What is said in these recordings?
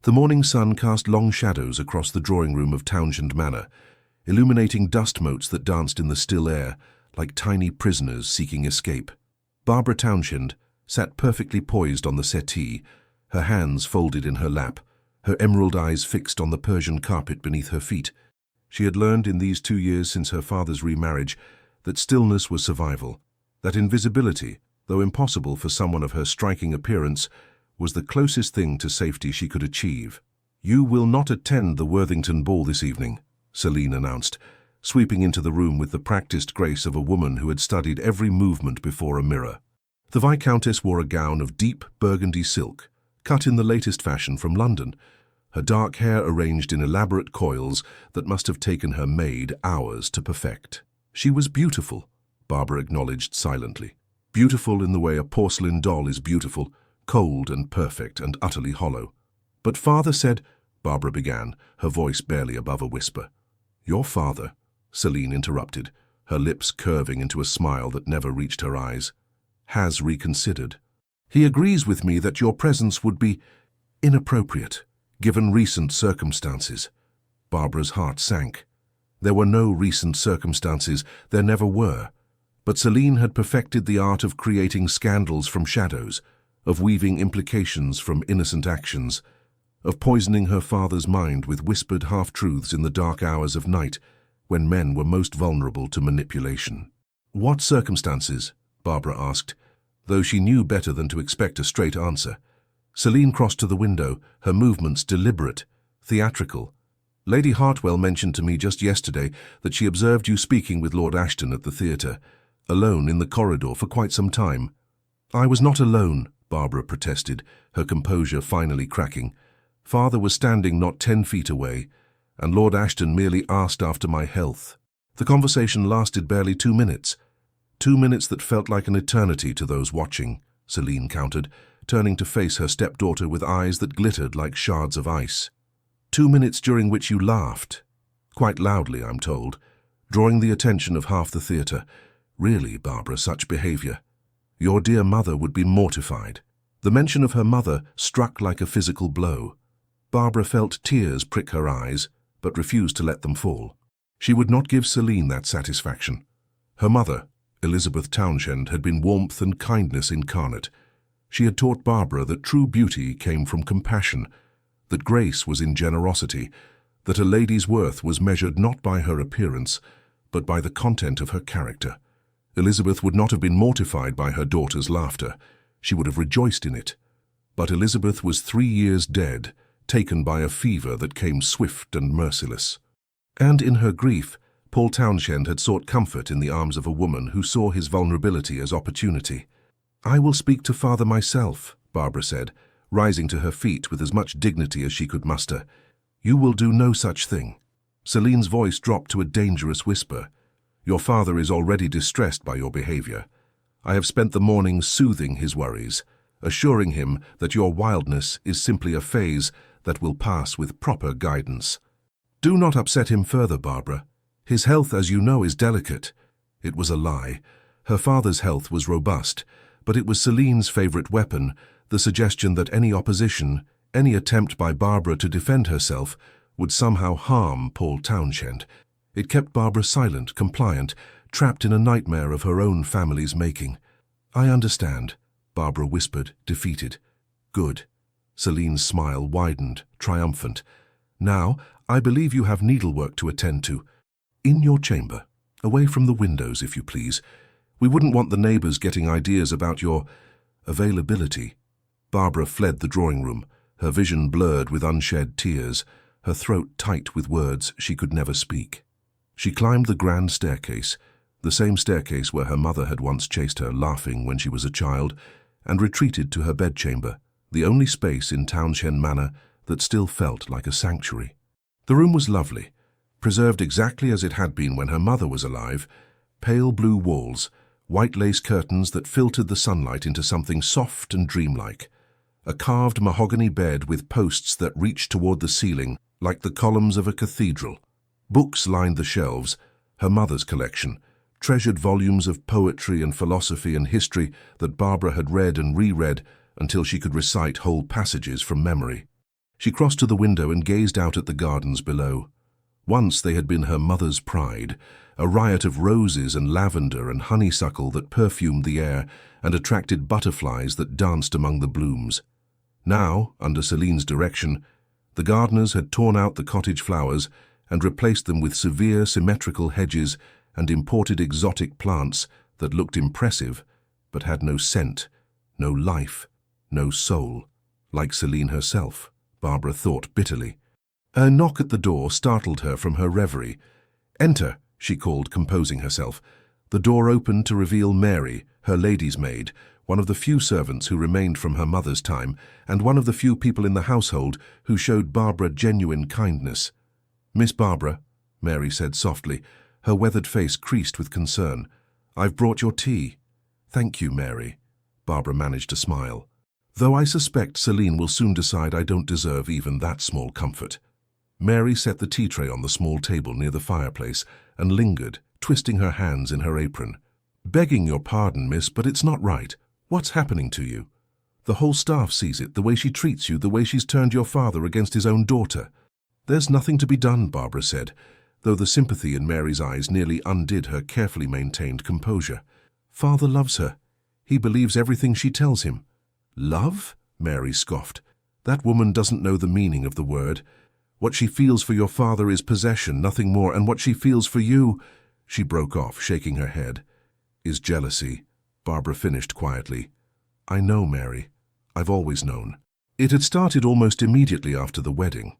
The morning sun cast long shadows across the drawing room of Townshend Manor, illuminating dust motes that danced in the still air like tiny prisoners seeking escape. Barbara Townshend sat perfectly poised on the settee, her hands folded in her lap, her emerald eyes fixed on the Persian carpet beneath her feet. She had learned in these 2 years since her father's remarriage that stillness was survival, that invisibility, though impossible for someone of her striking appearance, was the closest thing to safety she could achieve. "You will not attend the Worthington ball this evening," Celine announced, sweeping into the room with the practiced grace of a woman who had studied every movement before a mirror. The Viscountess wore a gown of deep burgundy silk, cut in the latest fashion from London, her dark hair arranged in elaborate coils that must have taken her maid hours to perfect. She was beautiful, Barbara acknowledged silently. Beautiful in the way a porcelain doll is beautiful, cold and perfect and utterly hollow. "But father said," Barbara began, her voice barely above a whisper. "Your father," Celine interrupted, her lips curving into a smile that never reached her eyes, "has reconsidered. He agrees with me that your presence would be inappropriate, given recent circumstances." Barbara's heart sank. There were no recent circumstances, there never were. But Celine had perfected the art of creating scandals from shadows, of weaving implications from innocent actions, of poisoning her father's mind with whispered half-truths in the dark hours of night, when men were most vulnerable to manipulation. "What circumstances?" Barbara asked, though she knew better than to expect a straight answer. Celine crossed to the window, her movements deliberate, theatrical. "Lady Hartwell mentioned to me just yesterday that she observed you speaking with Lord Ashton at the theatre, alone in the corridor for quite some time." "I was not alone," Barbara protested, her composure finally cracking. "Father was standing not 10 feet away, and Lord Ashton merely asked after my health." The conversation lasted barely 2 minutes. 2 minutes that felt like an eternity to those watching, Celine countered, turning to face her stepdaughter with eyes that glittered like shards of ice. 2 minutes during which you laughed. Quite loudly, I'm told, drawing the attention of half the theatre. Really, Barbara, such behavior. Your dear mother would be mortified. The mention of her mother struck like a physical blow. Barbara felt tears prick her eyes, but refused to let them fall. She would not give Celine that satisfaction. Her mother, Elizabeth Townshend, had been warmth and kindness incarnate. She had taught Barbara that true beauty came from compassion, that grace was in generosity, that a lady's worth was measured not by her appearance, but by the content of her character. Elizabeth would not have been mortified by her daughter's laughter. She would have rejoiced in it. But Elizabeth was 3 years dead, taken by a fever that came swift and merciless. And in her grief, Paul Townshend had sought comfort in the arms of a woman who saw his vulnerability as opportunity. "I will speak to father myself," Barbara said, rising to her feet with as much dignity as she could muster. "You will do no such thing." Celine's voice dropped to a dangerous whisper. "Your father is already distressed by your behavior. I have spent the morning soothing his worries, assuring him that your wildness is simply a phase that will pass with proper guidance." "Do not upset him further, Barbara. His health, as you know, is delicate." It was a lie. Her father's health was robust, but it was Celine's favorite weapon, the suggestion that any opposition, any attempt by Barbara to defend herself, would somehow harm Paul Townshend. It kept Barbara silent, compliant, trapped in a nightmare of her own family's making. "I understand," Barbara whispered, defeated. "Good." Celine's smile widened, triumphant. "Now, I believe you have needlework to attend to. In your chamber, away from the windows, if you please. We wouldn't want the neighbors getting ideas about your availability." Barbara fled the drawing room, her vision blurred with unshed tears, her throat tight with words she could never speak. She climbed the grand staircase, the same staircase where her mother had once chased her laughing when she was a child, and retreated to her bedchamber, the only space in Townshend Manor that still felt like a sanctuary. The room was lovely, preserved exactly as it had been when her mother was alive, pale blue walls, white lace curtains that filtered the sunlight into something soft and dreamlike, a carved mahogany bed with posts that reached toward the ceiling like the columns of a cathedral. Books lined the shelves, her mother's collection, treasured volumes of poetry and philosophy and history that Barbara had read and reread until she could recite whole passages from memory. She crossed to the window and gazed out at the gardens below. Once they had been her mother's pride, a riot of roses and lavender and honeysuckle that perfumed the air and attracted butterflies that danced among the blooms. Now, under Celine's direction, the gardeners had torn out the cottage flowers and replaced them with severe symmetrical hedges and imported exotic plants that looked impressive but had no scent, no life, no soul. Like Celine herself, Barbara thought bitterly. A knock at the door startled her from her reverie. "Enter," she called, composing herself. The door opened to reveal Mary, her lady's maid, one of the few servants who remained from her mother's time, and one of the few people in the household who showed Barbara genuine kindness. "Miss Barbara," Mary said softly, her weathered face creased with concern. "I've brought your tea." "Thank you, Mary." Barbara managed to smile. "Though I suspect Celine will soon decide I don't deserve even that small comfort." Mary set the tea tray on the small table near the fireplace and lingered, twisting her hands in her apron. "Begging your pardon, miss, but it's not right. What's happening to you? The whole staff sees it, the way she treats you, the way she's turned your father against his own daughter." "There's nothing to be done," Barbara said, though the sympathy in Mary's eyes nearly undid her carefully maintained composure. "Father loves her. He believes everything she tells him." "Love?" Mary scoffed. "That woman doesn't know the meaning of the word. What she feels for your father is possession, nothing more, and what she feels for you—" She broke off, shaking her head. "Is jealousy," Barbara finished quietly. "I know, Mary. I've always known." It had started almost immediately after the wedding.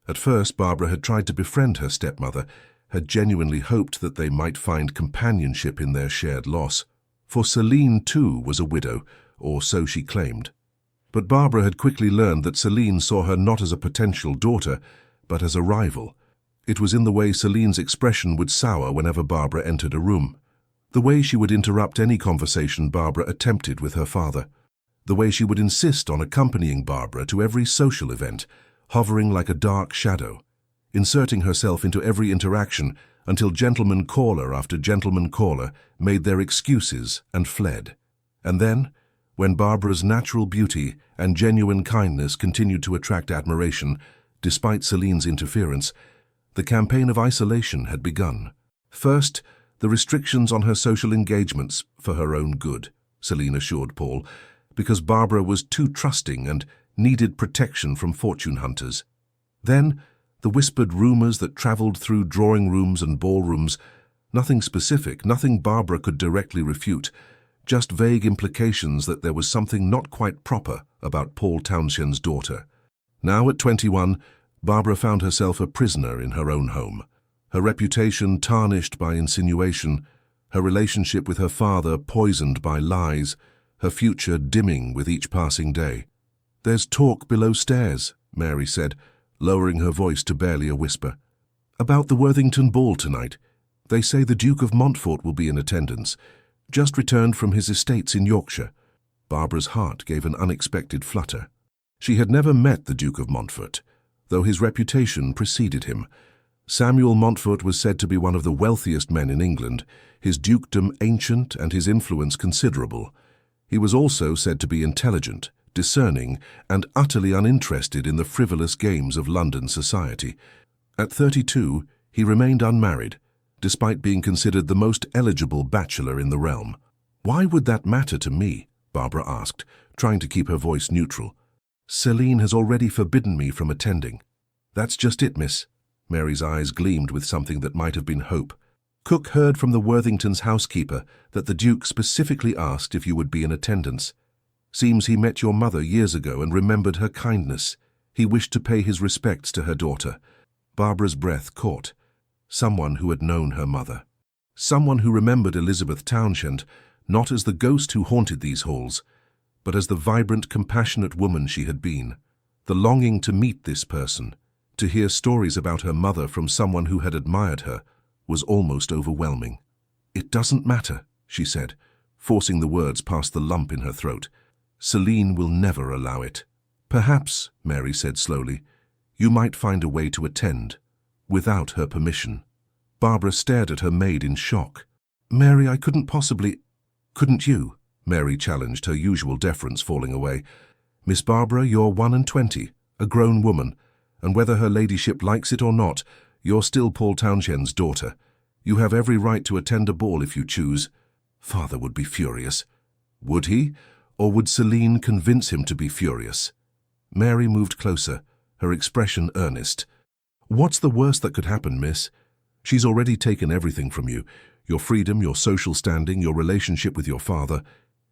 At first, Barbara had tried to befriend her stepmother, had genuinely hoped that they might find companionship in their shared loss. For Celine, too, was a widow, or so she claimed. But Barbara had quickly learned that Celine saw her not as a potential daughter, but as a rival. It was in the way Celine's expression would sour whenever Barbara entered a room, the way she would interrupt any conversation Barbara attempted with her father, the way she would insist on accompanying Barbara to every social event, hovering like a dark shadow, inserting herself into every interaction until gentleman caller after gentleman caller made their excuses and fled. And then, when Barbara's natural beauty and genuine kindness continued to attract admiration, despite Celine's interference, the campaign of isolation had begun. First, the restrictions on her social engagements for her own good, Celine assured Paul, because Barbara was too trusting and needed protection from fortune hunters. Then, the whispered rumors that traveled through drawing rooms and ballrooms, nothing specific, nothing Barbara could directly refute, just vague implications that there was something not quite proper about Paul Townshend's daughter. Now at 21, Barbara found herself a prisoner in her own home, her reputation tarnished by insinuation, her relationship with her father poisoned by lies, her future dimming with each passing day. "There's talk below stairs," Mary said, lowering her voice to barely a whisper. "About the Worthington ball tonight. They say the Duke of Montfort will be in attendance, just returned from his estates in Yorkshire." Barbara's heart gave an unexpected flutter. She had never met the Duke of Montfort, though his reputation preceded him. Samuel Montfort was said to be one of the wealthiest men in England, his dukedom ancient and his influence considerable. He was also said to be intelligent, discerning, and utterly uninterested in the frivolous games of London society. At 32, he remained unmarried, despite being considered the most eligible bachelor in the realm. "Why would that matter to me?" Barbara asked, trying to keep her voice neutral. "Celine has already forbidden me from attending." "That's just it, miss." Mary's eyes gleamed with something that might have been hope. "Cook heard from the Worthingtons' housekeeper that the Duke specifically asked if you would be in attendance. Seems he met your mother years ago and remembered her kindness. He wished to pay his respects to her daughter." Barbara's breath caught. Someone who had known her mother. Someone who remembered Elizabeth Townshend, not as the ghost who haunted these halls, but as the vibrant, compassionate woman she had been. The longing to meet this person, to hear stories about her mother from someone who had admired her, was almost overwhelming. "It doesn't matter," she said, forcing the words past the lump in her throat. "Celine will never allow it." "Perhaps," Mary said slowly, "you might find a way to attend, without her permission." Barbara stared at her maid in shock. "Mary, I couldn't possibly—" "Couldn't you?" Mary challenged, her usual deference falling away. "Miss Barbara, you're 21, a grown woman, and whether her ladyship likes it or not, you're still Paul Townshend's daughter. You have every right to attend a ball if you choose. Father would be furious. Would he? Or would Celine convince him to be furious? Mary moved closer, her expression earnest. What's the worst that could happen, miss? She's already taken everything from you. Your freedom, your social standing, your relationship with your father.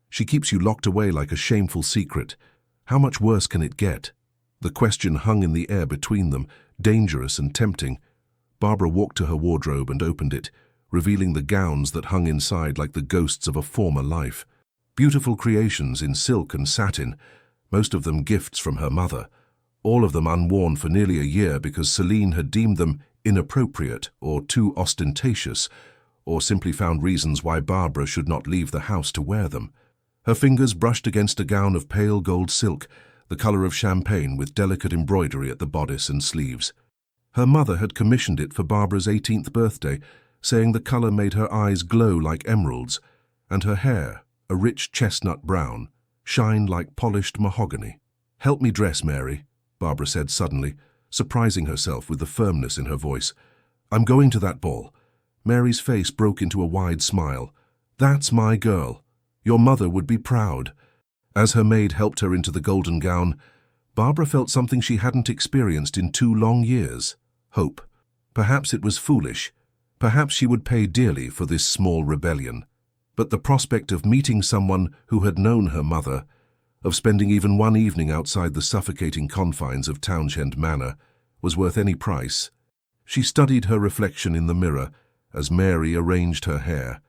She keeps you locked away like a shameful secret. How much worse can it get? The question hung in the air between them, dangerous and tempting. Barbara walked to her wardrobe and opened it, revealing the gowns that hung inside like the ghosts of a former life. Beautiful creations in silk and satin, most of them gifts from her mother, all of them unworn for nearly a year because Celine had deemed them inappropriate or too ostentatious, or simply found reasons why Barbara should not leave the house to wear them. Her fingers brushed against a gown of pale gold silk, the color of champagne with delicate embroidery at the bodice and sleeves. Her mother had commissioned it for Barbara's 18th birthday, saying the color made her eyes glow like emeralds, and her hair, a rich chestnut brown, shined like polished mahogany. "Help me dress, Mary," Barbara said suddenly, surprising herself with the firmness in her voice. "I'm going to that ball." Mary's face broke into a wide smile. "That's my girl. Your mother would be proud." As her maid helped her into the golden gown, Barbara felt something she hadn't experienced in 2 long years. Hope. Perhaps it was foolish. Perhaps she would pay dearly for this small rebellion. But the prospect of meeting someone who had known her mother, of spending even one evening outside the suffocating confines of Townshend Manor, was worth any price. She studied her reflection in the mirror as Mary arranged her hair,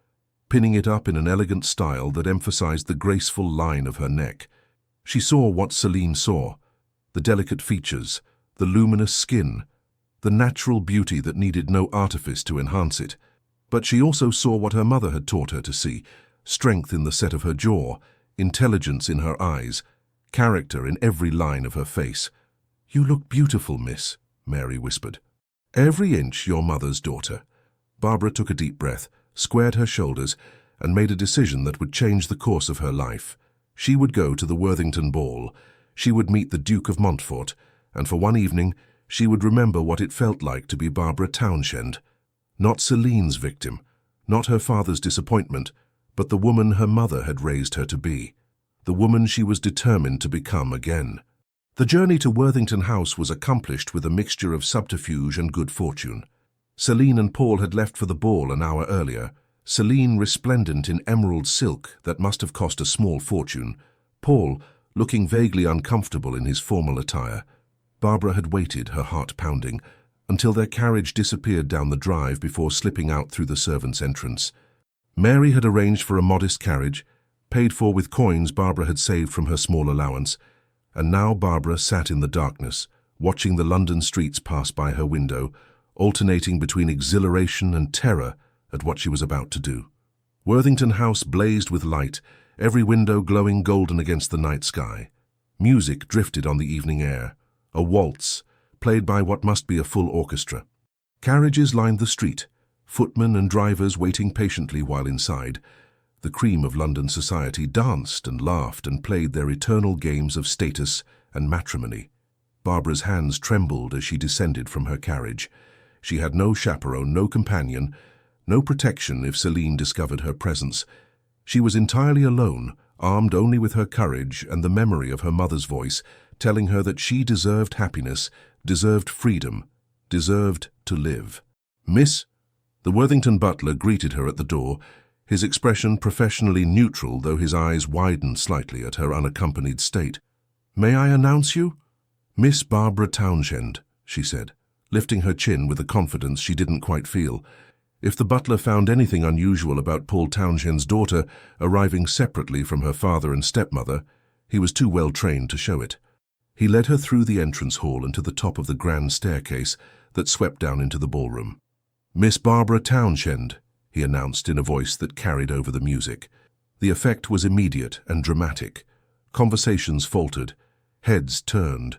pinning it up in an elegant style that emphasized the graceful line of her neck. She saw what Celine saw, the delicate features, the luminous skin, the natural beauty that needed no artifice to enhance it. But she also saw what her mother had taught her to see, strength in the set of her jaw, intelligence in her eyes, character in every line of her face. "You look beautiful, miss," Mary whispered. "Every inch your mother's daughter." Barbara took a deep breath, squared her shoulders, and made a decision that would change the course of her life. She would go to the Worthington ball, she would meet the Duke of Montfort, and for one evening she would remember what it felt like to be Barbara Townshend. Not Celine's victim, not her father's disappointment, but the woman her mother had raised her to be, the woman she was determined to become again. The journey to Worthington House was accomplished with a mixture of subterfuge and good fortune. Celine and Paul had left for the ball an hour earlier, Celine resplendent in emerald silk that must have cost a small fortune, Paul looking vaguely uncomfortable in his formal attire. Barbara had waited, her heart pounding, until their carriage disappeared down the drive before slipping out through the servants' entrance. Mary had arranged for a modest carriage, paid for with coins Barbara had saved from her small allowance, and now Barbara sat in the darkness, watching the London streets pass by her window, alternating between exhilaration and terror at what she was about to do. Worthington House blazed with light, every window glowing golden against the night sky. Music drifted on the evening air, a waltz, played by what must be a full orchestra. Carriages lined the street, footmen and drivers waiting patiently while inside. The cream of London society danced and laughed and played their eternal games of status and matrimony. Barbara's hands trembled as she descended from her carriage. She had no chaperone, no companion, no protection if Celine discovered her presence. She was entirely alone, armed only with her courage and the memory of her mother's voice, telling her that she deserved happiness, deserved freedom, deserved to live. "Miss?" The Worthington butler greeted her at the door, his expression professionally neutral, though his eyes widened slightly at her unaccompanied state. "May I announce you?" "Miss Barbara Townshend," she said, lifting her chin with a confidence she didn't quite feel. If the butler found anything unusual about Paul Townshend's daughter arriving separately from her father and stepmother, he was too well trained to show it. He led her through the entrance hall and to the top of the grand staircase that swept down into the ballroom. "Miss Barbara Townshend," he announced in a voice that carried over the music. The effect was immediate and dramatic. Conversations faltered, heads turned.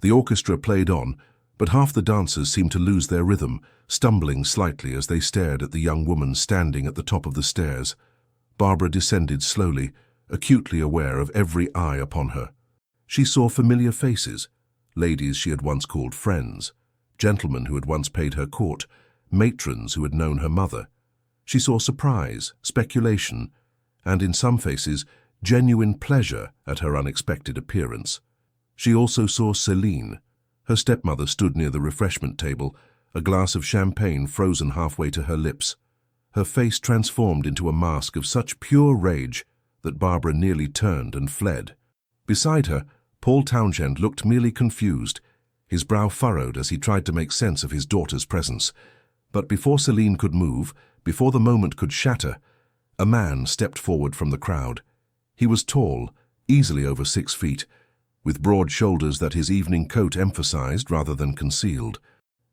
The orchestra played on, but half the dancers seemed to lose their rhythm, stumbling slightly as they stared at the young woman standing at the top of the stairs. Barbara descended slowly, acutely aware of every eye upon her. She saw familiar faces, ladies she had once called friends, gentlemen who had once paid her court, matrons who had known her mother. She saw surprise, speculation, and in some faces, genuine pleasure at her unexpected appearance. She also saw Celine. Her stepmother stood near the refreshment table, a glass of champagne frozen halfway to her lips. Her face transformed into a mask of such pure rage that Barbara nearly turned and fled. Beside her, Paul Townshend looked merely confused, his brow furrowed as he tried to make sense of his daughter's presence. But before Celine could move, before the moment could shatter, a man stepped forward from the crowd. He was tall, easily over 6 feet, with broad shoulders that his evening coat emphasized rather than concealed.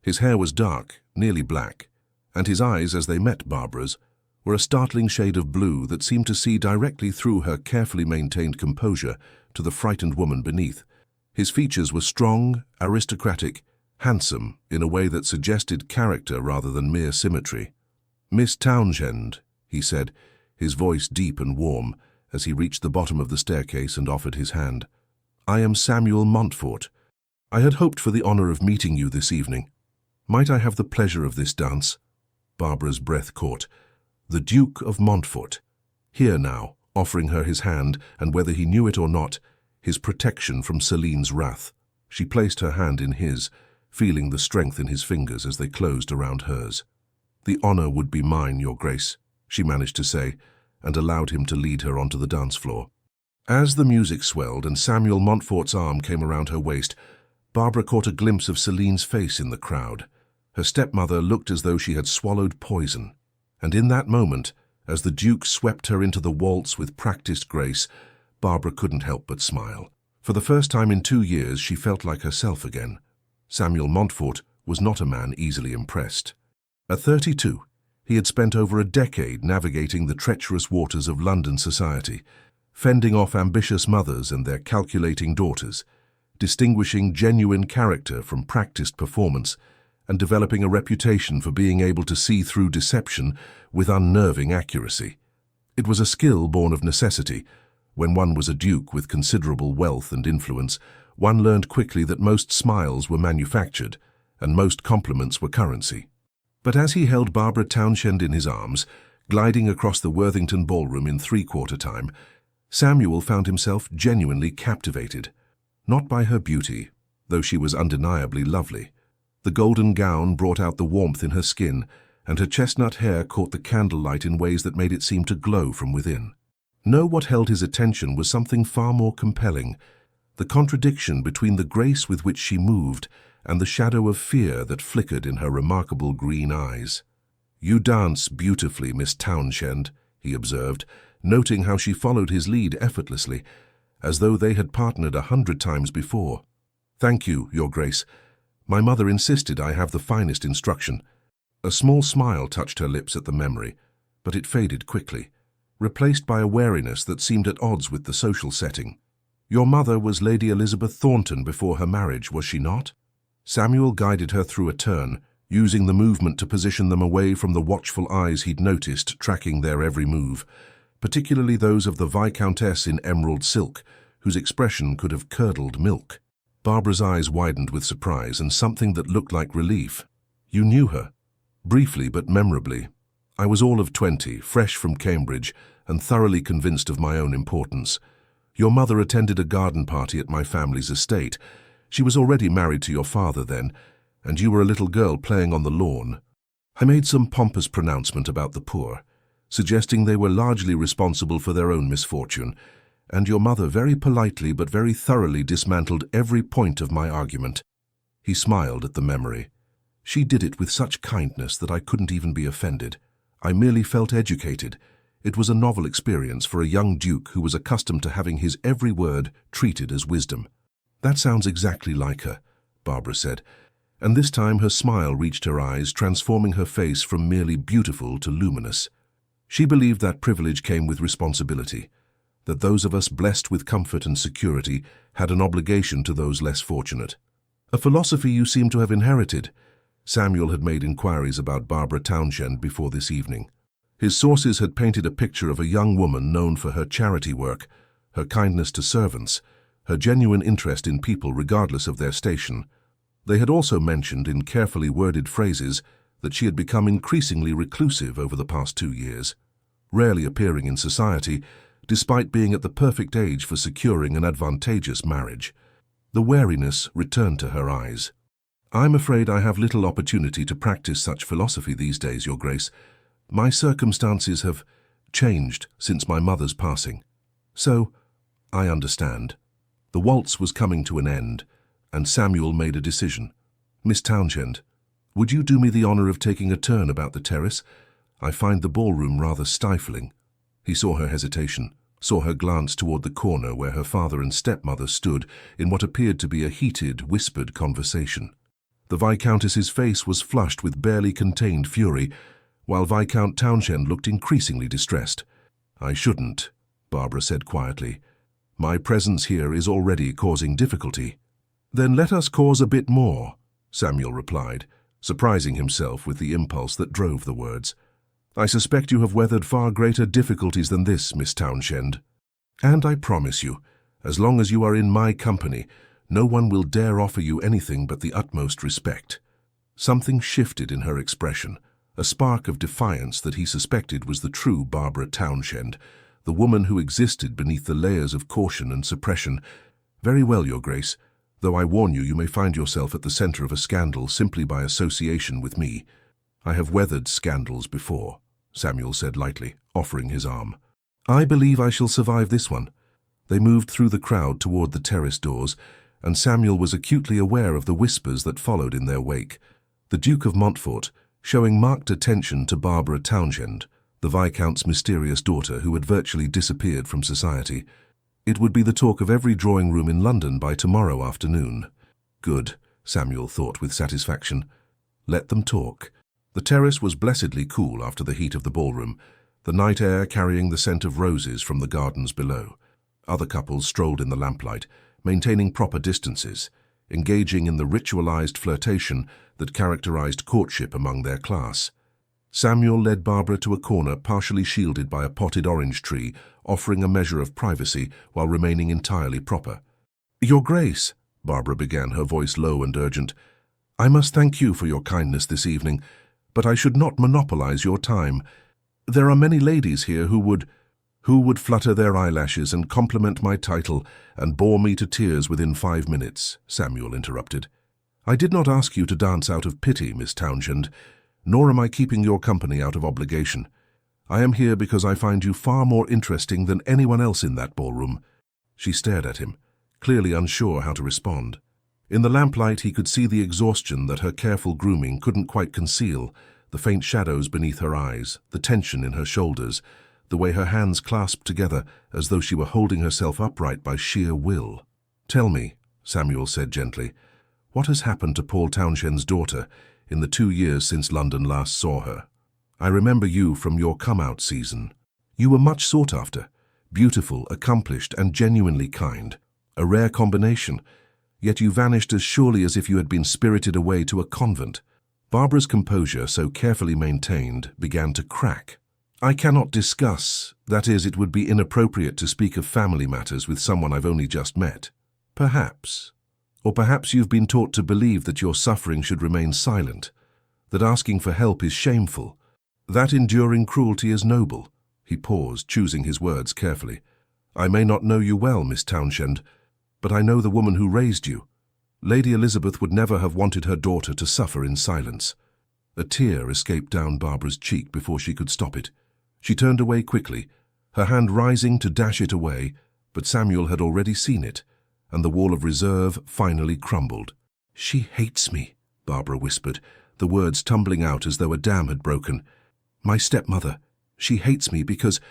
His hair was dark, nearly black, and his eyes, as they met Barbara's, were a startling shade of blue that seemed to see directly through her carefully maintained composure to the frightened woman beneath. His features were strong, aristocratic, handsome in a way that suggested character rather than mere symmetry. "Miss Townshend," he said, his voice deep and warm, as he reached the bottom of the staircase and offered his hand. "I am Samuel Montfort. I had hoped for the honor of meeting you this evening. Might I have the pleasure of this dance?" Barbara's breath caught. The Duke of Montfort, here now, offering her his hand, and whether he knew it or not, his protection from Celine's wrath. She placed her hand in his, feeling the strength in his fingers as they closed around hers. "The honor would be mine, Your Grace," she managed to say, and allowed him to lead her onto the dance floor. As the music swelled and Samuel Montfort's arm came around her waist, Barbara caught a glimpse of Celine's face in the crowd. Her stepmother looked as though she had swallowed poison. And in that moment, as the Duke swept her into the waltz with practiced grace, Barbara couldn't help but smile. For the first time in 2 years, she felt like herself again. Samuel Montfort was not a man easily impressed. At 32, he had spent over a decade navigating the treacherous waters of London society, fending off ambitious mothers and their calculating daughters, distinguishing genuine character from practiced performance, and developing a reputation for being able to see through deception with unnerving accuracy. It was a skill born of necessity. When one was a duke with considerable wealth and influence, one learned quickly that most smiles were manufactured, and most compliments were currency. But as he held Barbara Townshend in his arms, gliding across the Worthington ballroom in 3/4 time, Samuel found himself genuinely captivated. Not by her beauty, though she was undeniably lovely. The golden gown brought out the warmth in her skin, and her chestnut hair caught the candlelight in ways that made it seem to glow from within. No, what held his attention was something far more compelling, the contradiction between the grace with which she moved and the shadow of fear that flickered in her remarkable green eyes. "You dance beautifully, Miss Townshend," he observed, noting how she followed his lead effortlessly, as though they had partnered 100 times before. "Thank you, Your Grace. My mother insisted I have the finest instruction." A small smile touched her lips at the memory, but it faded quickly, replaced by a wariness that seemed at odds with the social setting. "Your mother was Lady Elizabeth Thornton before her marriage, was she not?" Samuel guided her through a turn, using the movement to position them away from the watchful eyes he'd noticed tracking their every move, particularly those of the Viscountess in emerald silk, whose expression could have curdled milk. Barbara's eyes widened with surprise and something that looked like relief. "You knew her?" "Briefly but memorably. I was all of 20, fresh from Cambridge, and thoroughly convinced of my own importance. Your mother attended a garden party at my family's estate. She was already married to your father then, and you were a little girl playing on the lawn. I made some pompous pronouncement about the poor, suggesting they were largely responsible for their own misfortune, and your mother very politely but very thoroughly dismantled every point of my argument." He smiled at the memory. "She did it with such kindness that I couldn't even be offended. I merely felt educated. It was a novel experience for a young duke who was accustomed to having his every word treated as wisdom." "That sounds exactly like her," Barbara said, and this time her smile reached her eyes, transforming her face from merely beautiful to luminous. She believed that privilege came with responsibility, that those of us blessed with comfort and security had an obligation to those less fortunate. "A philosophy you seem to have inherited." Samuel had made inquiries about Barbara Townshend before this evening. His sources had painted a picture of a young woman known for her charity work, her kindness to servants, her genuine interest in people regardless of their station. They had also mentioned in carefully worded phrases that she had become increasingly reclusive over the past 2 years, rarely appearing in society, despite being at the perfect age for securing an advantageous marriage. The wariness returned to her eyes. "I'm afraid I have little opportunity to practice such philosophy these days, Your Grace. My circumstances have changed since my mother's passing. So, I understand." The waltz was coming to an end, and Samuel made a decision. "Miss Townshend, would you do me the honor of taking a turn about the terrace? I find the ballroom rather stifling." He saw her hesitation, saw her glance toward the corner where her father and stepmother stood in what appeared to be a heated, whispered conversation. The Viscountess's face was flushed with barely contained fury, while Viscount Townshend looked increasingly distressed. "I shouldn't," Barbara said quietly. "My presence here is already causing difficulty." "Then let us cause a bit more," Samuel replied, surprising himself with the impulse that drove the words. "I suspect you have weathered far greater difficulties than this, Miss Townshend. And I promise you, as long as you are in my company, no one will dare offer you anything but the utmost respect." Something shifted in her expression, a spark of defiance that he suspected was the true Barbara Townshend, the woman who existed beneath the layers of caution and suppression. "Very well, Your Grace, though I warn you, you may find yourself at the center of a scandal simply by association with me." "I have weathered scandals before," Samuel said lightly, offering his arm. "I believe I shall survive this one." They moved through the crowd toward the terrace doors, and Samuel was acutely aware of the whispers that followed in their wake. The Duke of Montfort, showing marked attention to Barbara Townshend, the Viscount's mysterious daughter who had virtually disappeared from society. It would be the talk of every drawing room in London by tomorrow afternoon. Good, Samuel thought with satisfaction. Let them talk. The terrace was blessedly cool after the heat of the ballroom, the night air carrying the scent of roses from the gardens below. Other couples strolled in the lamplight, maintaining proper distances, engaging in the ritualized flirtation that characterized courtship among their class. Samuel led Barbara to a corner partially shielded by a potted orange tree, offering a measure of privacy while remaining entirely proper. "Your Grace," Barbara began, her voice low and urgent, "I must thank you for your kindness this evening, but I should not monopolize your time. There are many ladies here who would flutter their eyelashes and compliment my title and bore me to tears within 5 minutes," Samuel interrupted. "I did not ask you to dance out of pity, Miss Townshend, nor am I keeping your company out of obligation. I am here because I find you far more interesting than anyone else in that ballroom." She stared at him, clearly unsure how to respond. In the lamplight he could see the exhaustion that her careful grooming couldn't quite conceal, the faint shadows beneath her eyes, the tension in her shoulders, the way her hands clasped together as though she were holding herself upright by sheer will. "Tell me," Samuel said gently, "what has happened to Paul Townshend's daughter in the 2 years since London last saw her? I remember you from your come-out season. You were much sought after, beautiful, accomplished, and genuinely kind. A rare combination, yet you vanished as surely as if you had been spirited away to a convent." Barbara's composure, so carefully maintained, began to crack. "I cannot discuss, that is, it would be inappropriate to speak of family matters with someone I've only just met. Perhaps. Or perhaps you've been taught to believe that your suffering should remain silent, that asking for help is shameful, that enduring cruelty is noble." He paused, choosing his words carefully. "I may not know you well, Miss Townshend, but I know the woman who raised you. Lady Elizabeth would never have wanted her daughter to suffer in silence." A tear escaped down Barbara's cheek before she could stop it. She turned away quickly, her hand rising to dash it away, but Samuel had already seen it, and the wall of reserve finally crumbled. "She hates me," Barbara whispered, the words tumbling out as though a dam had broken. "My stepmother. She hates me because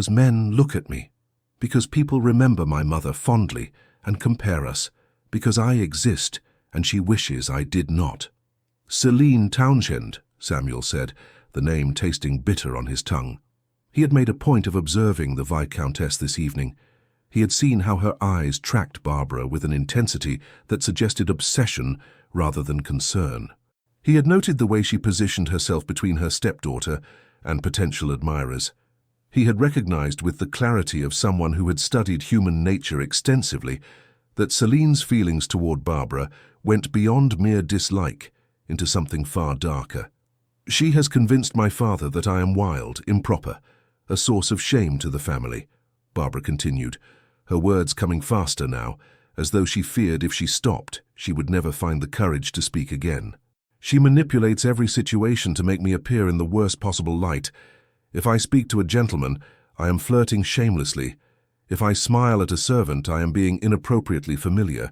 men look at me, because people remember my mother fondly and compare us, because I exist and she wishes I did not." "Celine Townshend," Samuel said, the name tasting bitter on his tongue. He had made a point of observing the Viscountess this evening. He had seen how her eyes tracked Barbara with an intensity that suggested obsession rather than concern. He had noted the way she positioned herself between her stepdaughter and potential admirers. He had recognized with the clarity of someone who had studied human nature extensively that Celine's feelings toward Barbara went beyond mere dislike into something far darker. "She has convinced my father that I am wild, improper, a source of shame to the family," Barbara continued, her words coming faster now, as though she feared if she stopped, she would never find the courage to speak again. "She manipulates every situation to make me appear in the worst possible light. If I speak to a gentleman, I am flirting shamelessly. If I smile at a servant, I am being inappropriately familiar.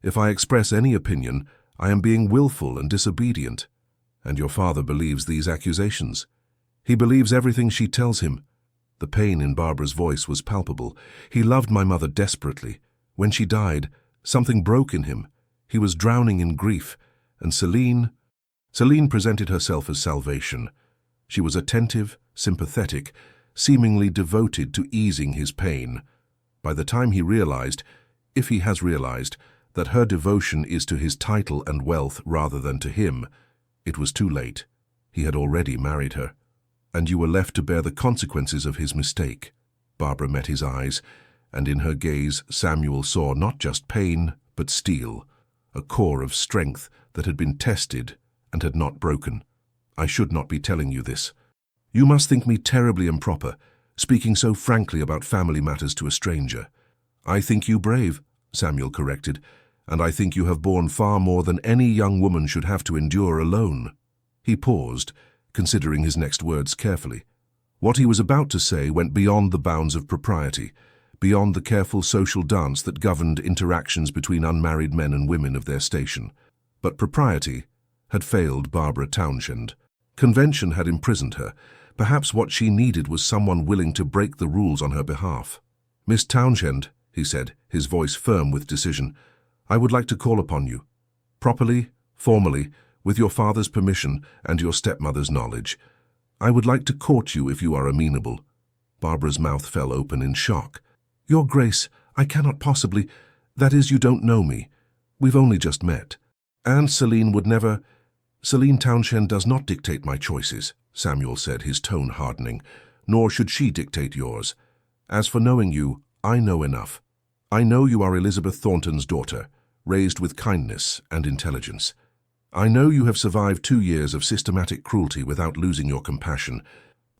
If I express any opinion, I am being willful and disobedient. And your father believes these accusations. He believes everything she tells him." The pain in Barbara's voice was palpable. "He loved my mother desperately. When she died, something broke in him. He was drowning in grief, and Celine presented herself as salvation. She was attentive, sympathetic, seemingly devoted to easing his pain. By the time he realized, if he has realized, that her devotion is to his title and wealth rather than to him, it was too late. He had already married her. And you were left to bear the consequences of his mistake." Barbara met his eyes, and in her gaze Samuel saw not just pain, but steel, a core of strength that had been tested and had not broken. "I should not be telling you this. You must think me terribly improper, speaking so frankly about family matters to a stranger." "I think you brave," Samuel corrected, "and I think you have borne far more than any young woman should have to endure alone." He paused, considering his next words carefully. What he was about to say went beyond the bounds of propriety, beyond the careful social dance that governed interactions between unmarried men and women of their station. But propriety had failed Barbara Townshend. Convention had imprisoned her. Perhaps what she needed was someone willing to break the rules on her behalf. "Miss Townshend," he said, his voice firm with decision, "I would like to call upon you. Properly, formally, with your father's permission and your stepmother's knowledge. I would like to court you if you are amenable." Barbara's mouth fell open in shock. "Your Grace, I cannot possibly. That is, you don't know me. We've only just met. And Celine would never—" "Celine Townshend does not dictate my choices," Samuel said, his tone hardening, "nor should she dictate yours. As for knowing you, I know enough. I know you are Elizabeth Thornton's daughter, raised with kindness and intelligence. I know you have survived 2 years of systematic cruelty without losing your compassion.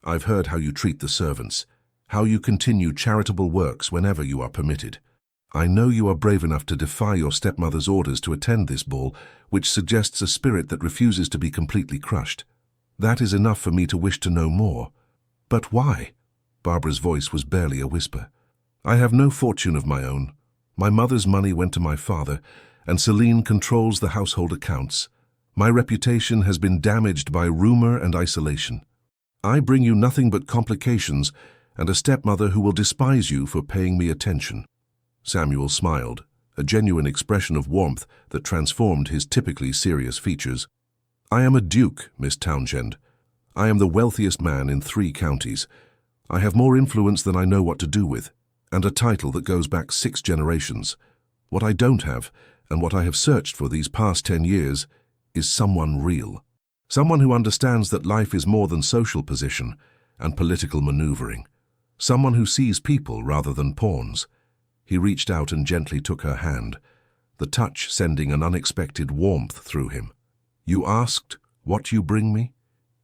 I've heard how you treat the servants, how you continue charitable works whenever you are permitted. I know you are brave enough to defy your stepmother's orders to attend this ball, which suggests a spirit that refuses to be completely crushed. That is enough for me to wish to know more." "But why?" Barbara's voice was barely a whisper. "I have no fortune of my own. My mother's money went to my father, and Celine controls the household accounts. My reputation has been damaged by rumor and isolation. I bring you nothing but complications and a stepmother who will despise you for paying me attention." Samuel smiled, a genuine expression of warmth that transformed his typically serious features. "I am a duke, Miss Townshend. I am the wealthiest man in 3 counties. I have more influence than I know what to do with, and a title that goes back 6 generations. What I don't have, and what I have searched for these past 10 years, is someone real. Someone who understands that life is more than social position and political maneuvering. Someone who sees people rather than pawns." He reached out and gently took her hand, the touch sending an unexpected warmth through him. "You asked what you bring me?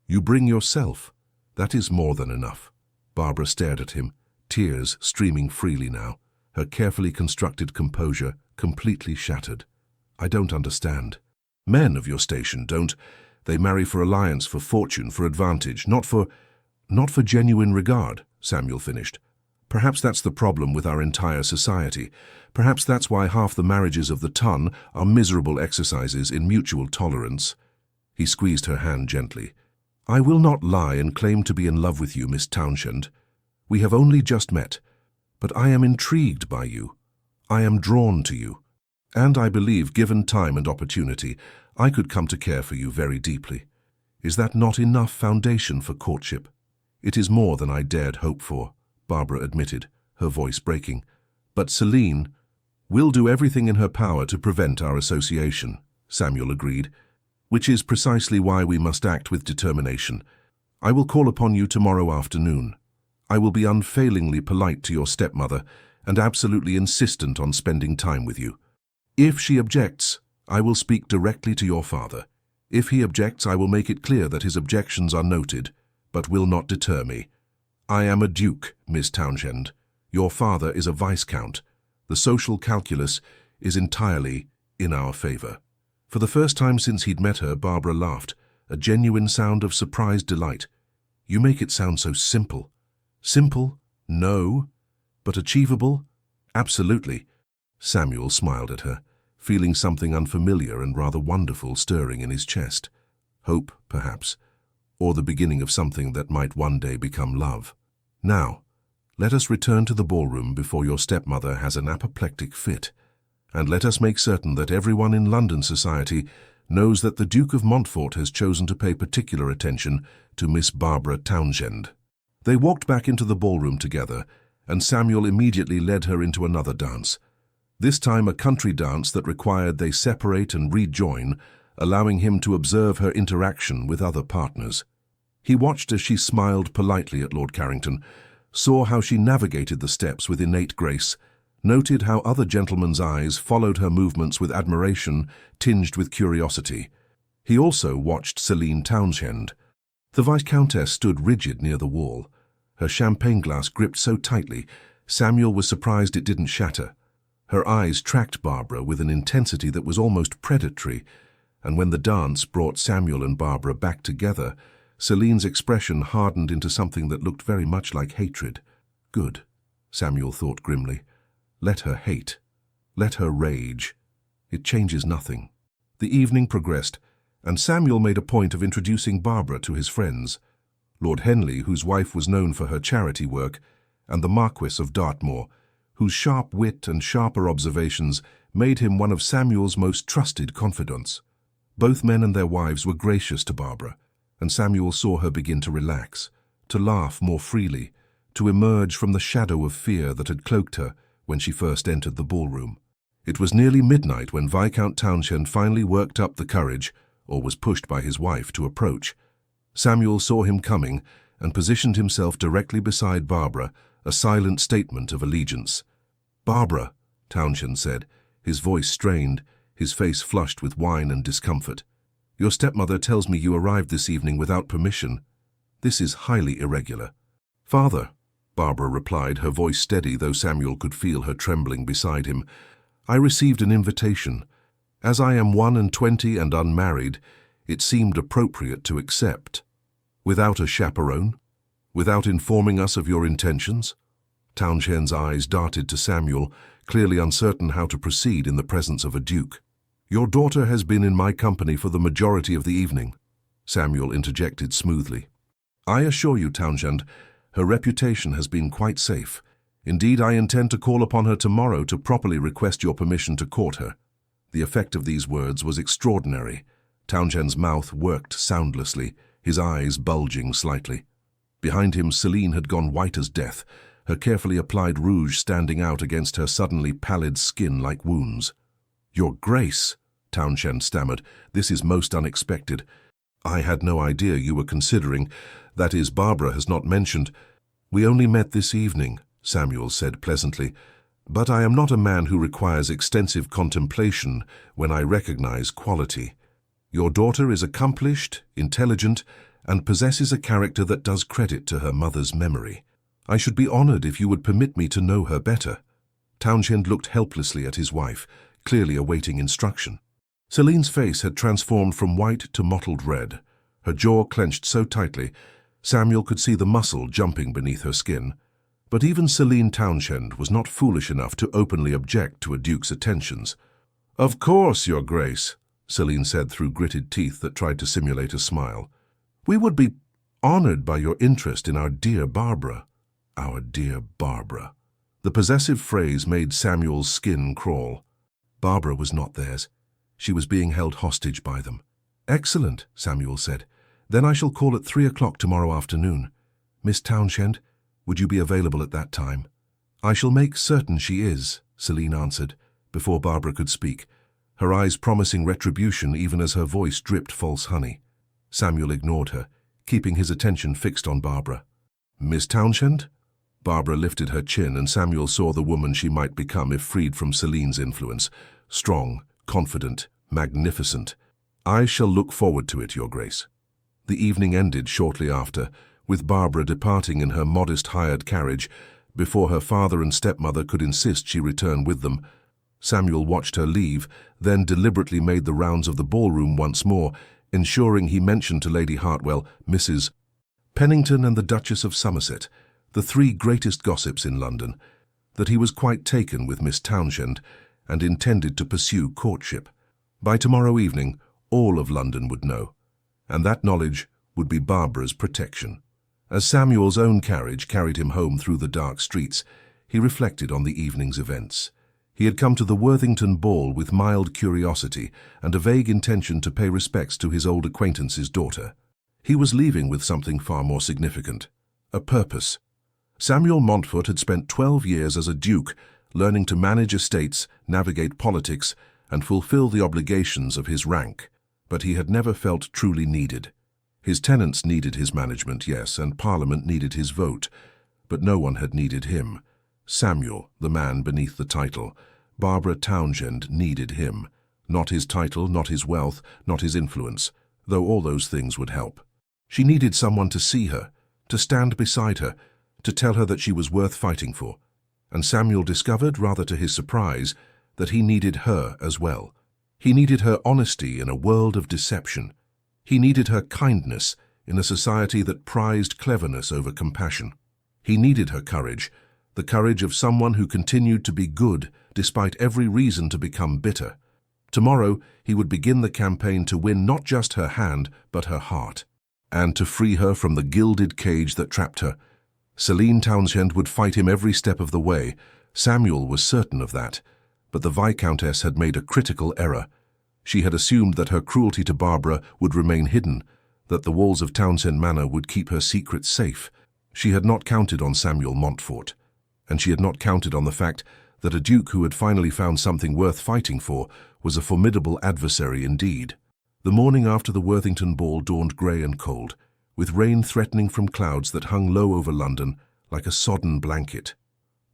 You bring yourself. That is more than enough." Barbara stared at him, tears streaming freely now, her carefully constructed composure completely shattered. "I don't understand. Men of your station don't. They marry for alliance, for fortune, for advantage, not for genuine regard," Samuel finished. "Perhaps that's the problem with our entire society. Perhaps that's why half the marriages of the ton are miserable exercises in mutual tolerance." He squeezed her hand gently. "I will not lie and claim to be in love with you, Miss Townshend. We have only just met, but I am intrigued by you. I am drawn to you. And I believe, given time and opportunity, I could come to care for you very deeply. Is that not enough foundation for courtship?" "It is more than I dared hope for," Barbara admitted, her voice breaking. "But Celine will do everything in her power to prevent our association," Samuel agreed, "which is precisely why we must act with determination. I will call upon you tomorrow afternoon. I will be unfailingly polite to your stepmother and absolutely insistent on spending time with you. If she objects, I will speak directly to your father. If he objects, I will make it clear that his objections are noted, but will not deter me. I am a duke, Miss Townshend. Your father is a viscount. The social calculus is entirely in our favor." For the first time since he'd met her, Barbara laughed, a genuine sound of surprised delight. "You make it sound so simple." "Simple? No. But achievable? Absolutely." Samuel smiled at her, feeling something unfamiliar and rather wonderful stirring in his chest. Hope, perhaps, or the beginning of something that might one day become love. "Now, let us return to the ballroom before your stepmother has an apoplectic fit, and let us make certain that everyone in London society knows that the Duke of Montfort has chosen to pay particular attention to Miss Barbara Townshend." They walked back into the ballroom together, and Samuel immediately led her into another dance. This time a country dance that required they separate and rejoin, allowing him to observe her interaction with other partners. He watched as she smiled politely at Lord Carrington, saw how she navigated the steps with innate grace, noted how other gentlemen's eyes followed her movements with admiration tinged with curiosity. He also watched Celine Townshend. The Viscountess stood rigid near the wall, her champagne glass gripped so tightly Samuel was surprised it didn't shatter. Her eyes tracked Barbara with an intensity that was almost predatory, and when the dance brought Samuel and Barbara back together, Celine's expression hardened into something that looked very much like hatred. Good, Samuel thought grimly. Let her hate. Let her rage. It changes nothing. The evening progressed, and Samuel made a point of introducing Barbara to his friends. Lord Henley, whose wife was known for her charity work, and the Marquis of Dartmoor, whose sharp wit and sharper observations made him one of Samuel's most trusted confidants. Both men and their wives were gracious to Barbara, and Samuel saw her begin to relax, to laugh more freely, to emerge from the shadow of fear that had cloaked her when she first entered the ballroom. It was nearly midnight when Viscount Townshend finally worked up the courage, or was pushed by his wife, to approach. Samuel saw him coming and positioned himself directly beside Barbara, a silent statement of allegiance. "Barbara," Townshend said, his voice strained, his face flushed with wine and discomfort. "Your stepmother tells me you arrived this evening without permission. This is highly irregular." "Father," Barbara replied, her voice steady though Samuel could feel her trembling beside him, "I received an invitation. As I am 21 and unmarried, it seemed appropriate to accept." "Without a chaperone? Without informing us of your intentions?" Townshend's eyes darted to Samuel, clearly uncertain how to proceed in the presence of a duke. "Your daughter has been in my company for the majority of the evening," Samuel interjected smoothly. "I assure you, Townshend, her reputation has been quite safe. Indeed, I intend to call upon her tomorrow to properly request your permission to court her." The effect of these words was extraordinary. Townshend's mouth worked soundlessly, his eyes bulging slightly. Behind him, Celine had gone white as death, her carefully applied rouge standing out against her suddenly pallid skin like wounds. "Your Grace," Townshend stammered, "this is most unexpected. I had no idea you were considering. That is, Barbara has not mentioned—" "We only met this evening," Samuel said pleasantly, "but I am not a man who requires extensive contemplation when I recognize quality. Your daughter is accomplished, intelligent, and possesses a character that does credit to her mother's memory. I should be honored if you would permit me to know her better." Townshend looked helplessly at his wife, clearly awaiting instruction. Celine's face had transformed from white to mottled red, her jaw clenched so tightly Samuel could see the muscle jumping beneath her skin. But even Celine Townshend was not foolish enough to openly object to a duke's attentions. "Of course, Your Grace," Celine said through gritted teeth that tried to simulate a smile. "We would be honored by your interest in our dear Barbara." Our dear Barbara. The possessive phrase made Samuel's skin crawl. Barbara was not theirs. She was being held hostage by them. "Excellent," Samuel said. "Then I shall call at 3 o'clock tomorrow afternoon. Miss Townshend, would you be available at that time?" "I shall make certain she is," Celine answered, before Barbara could speak, her eyes promising retribution even as her voice dripped false honey. Samuel ignored her, keeping his attention fixed on Barbara. "Miss Townshend?" Barbara lifted her chin, and Samuel saw the woman she might become if freed from Celine's influence. Strong, confident, magnificent. "I shall look forward to it, Your Grace." The evening ended shortly after, with Barbara departing in her modest hired carriage before her father and stepmother could insist she return with them. Samuel watched her leave, then deliberately made the rounds of the ballroom once more, ensuring he mentioned to Lady Hartwell, Mrs. Pennington and the Duchess of Somerset, the three greatest gossips in London, that he was quite taken with Miss Townshend and intended to pursue courtship. By tomorrow evening, all of London would know, and that knowledge would be Barbara's protection. As Samuel's own carriage carried him home through the dark streets, he reflected on the evening's events. He had come to the Worthington ball with mild curiosity and a vague intention to pay respects to his old acquaintance's daughter. He was leaving with something far more significant, a purpose. Samuel Montfort had spent 12 years as a duke, learning to manage estates, navigate politics, and fulfill the obligations of his rank, but he had never felt truly needed. His tenants needed his management, yes, and Parliament needed his vote, but no one had needed him. Samuel, the man beneath the title, Barbara Townshend, needed him. Not his title, not his wealth, not his influence, though all those things would help. She needed someone to see her, to stand beside her, to tell her that she was worth fighting for. And Samuel discovered, rather to his surprise, that he needed her as well. He needed her honesty in a world of deception. He needed her kindness in a society that prized cleverness over compassion. He needed her courage, the courage of someone who continued to be good despite every reason to become bitter. Tomorrow he would begin the campaign to win not just her hand, but her heart, and to free her from the gilded cage that trapped her. Celine Townshend would fight him every step of the way. Samuel was certain of that, but the Viscountess had made a critical error. She had assumed that her cruelty to Barbara would remain hidden, that the walls of Townshend Manor would keep her secret safe. She had not counted on Samuel Montfort, and she had not counted on the fact that a duke who had finally found something worth fighting for was a formidable adversary indeed. The morning after the Worthington ball dawned grey and cold, with rain threatening from clouds that hung low over London like a sodden blanket.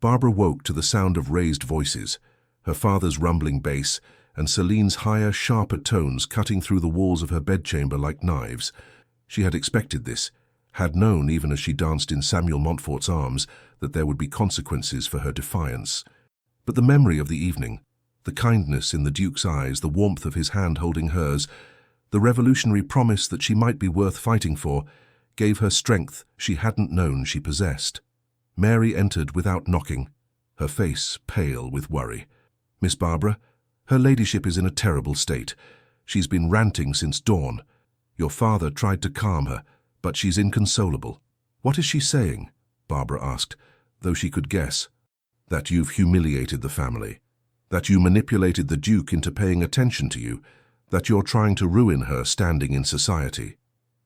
Barbara woke to the sound of raised voices, her father's rumbling bass, and Celine's higher, sharper tones cutting through the walls of her bedchamber like knives. She had expected this, had known even as she danced in Samuel Montfort's arms that there would be consequences for her defiance. But the memory of the evening, the kindness in the Duke's eyes, the warmth of his hand holding hers, the revolutionary promise that she might be worth fighting for, gave her strength she hadn't known she possessed. Mary entered without knocking, her face pale with worry. "Miss Barbara, her ladyship is in a terrible state. She's been ranting since dawn. Your father tried to calm her, but she's inconsolable." "What is she saying?" Barbara asked, though she could guess. "That you've humiliated the family, that you manipulated the Duke into paying attention to you, that you're trying to ruin her standing in society."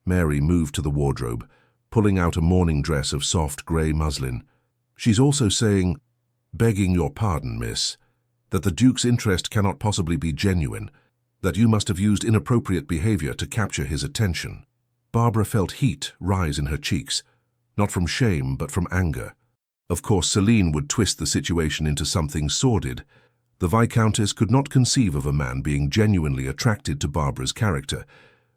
Mary moved to the wardrobe, pulling out a morning dress of soft grey muslin. "She's also saying, begging your pardon, miss, that the Duke's interest cannot possibly be genuine, that you must have used inappropriate behaviour to capture his attention." Barbara felt heat rise in her cheeks, not from shame but from anger. Of course, Celine would twist the situation into something sordid. The Viscountess could not conceive of a man being genuinely attracted to Barbara's character,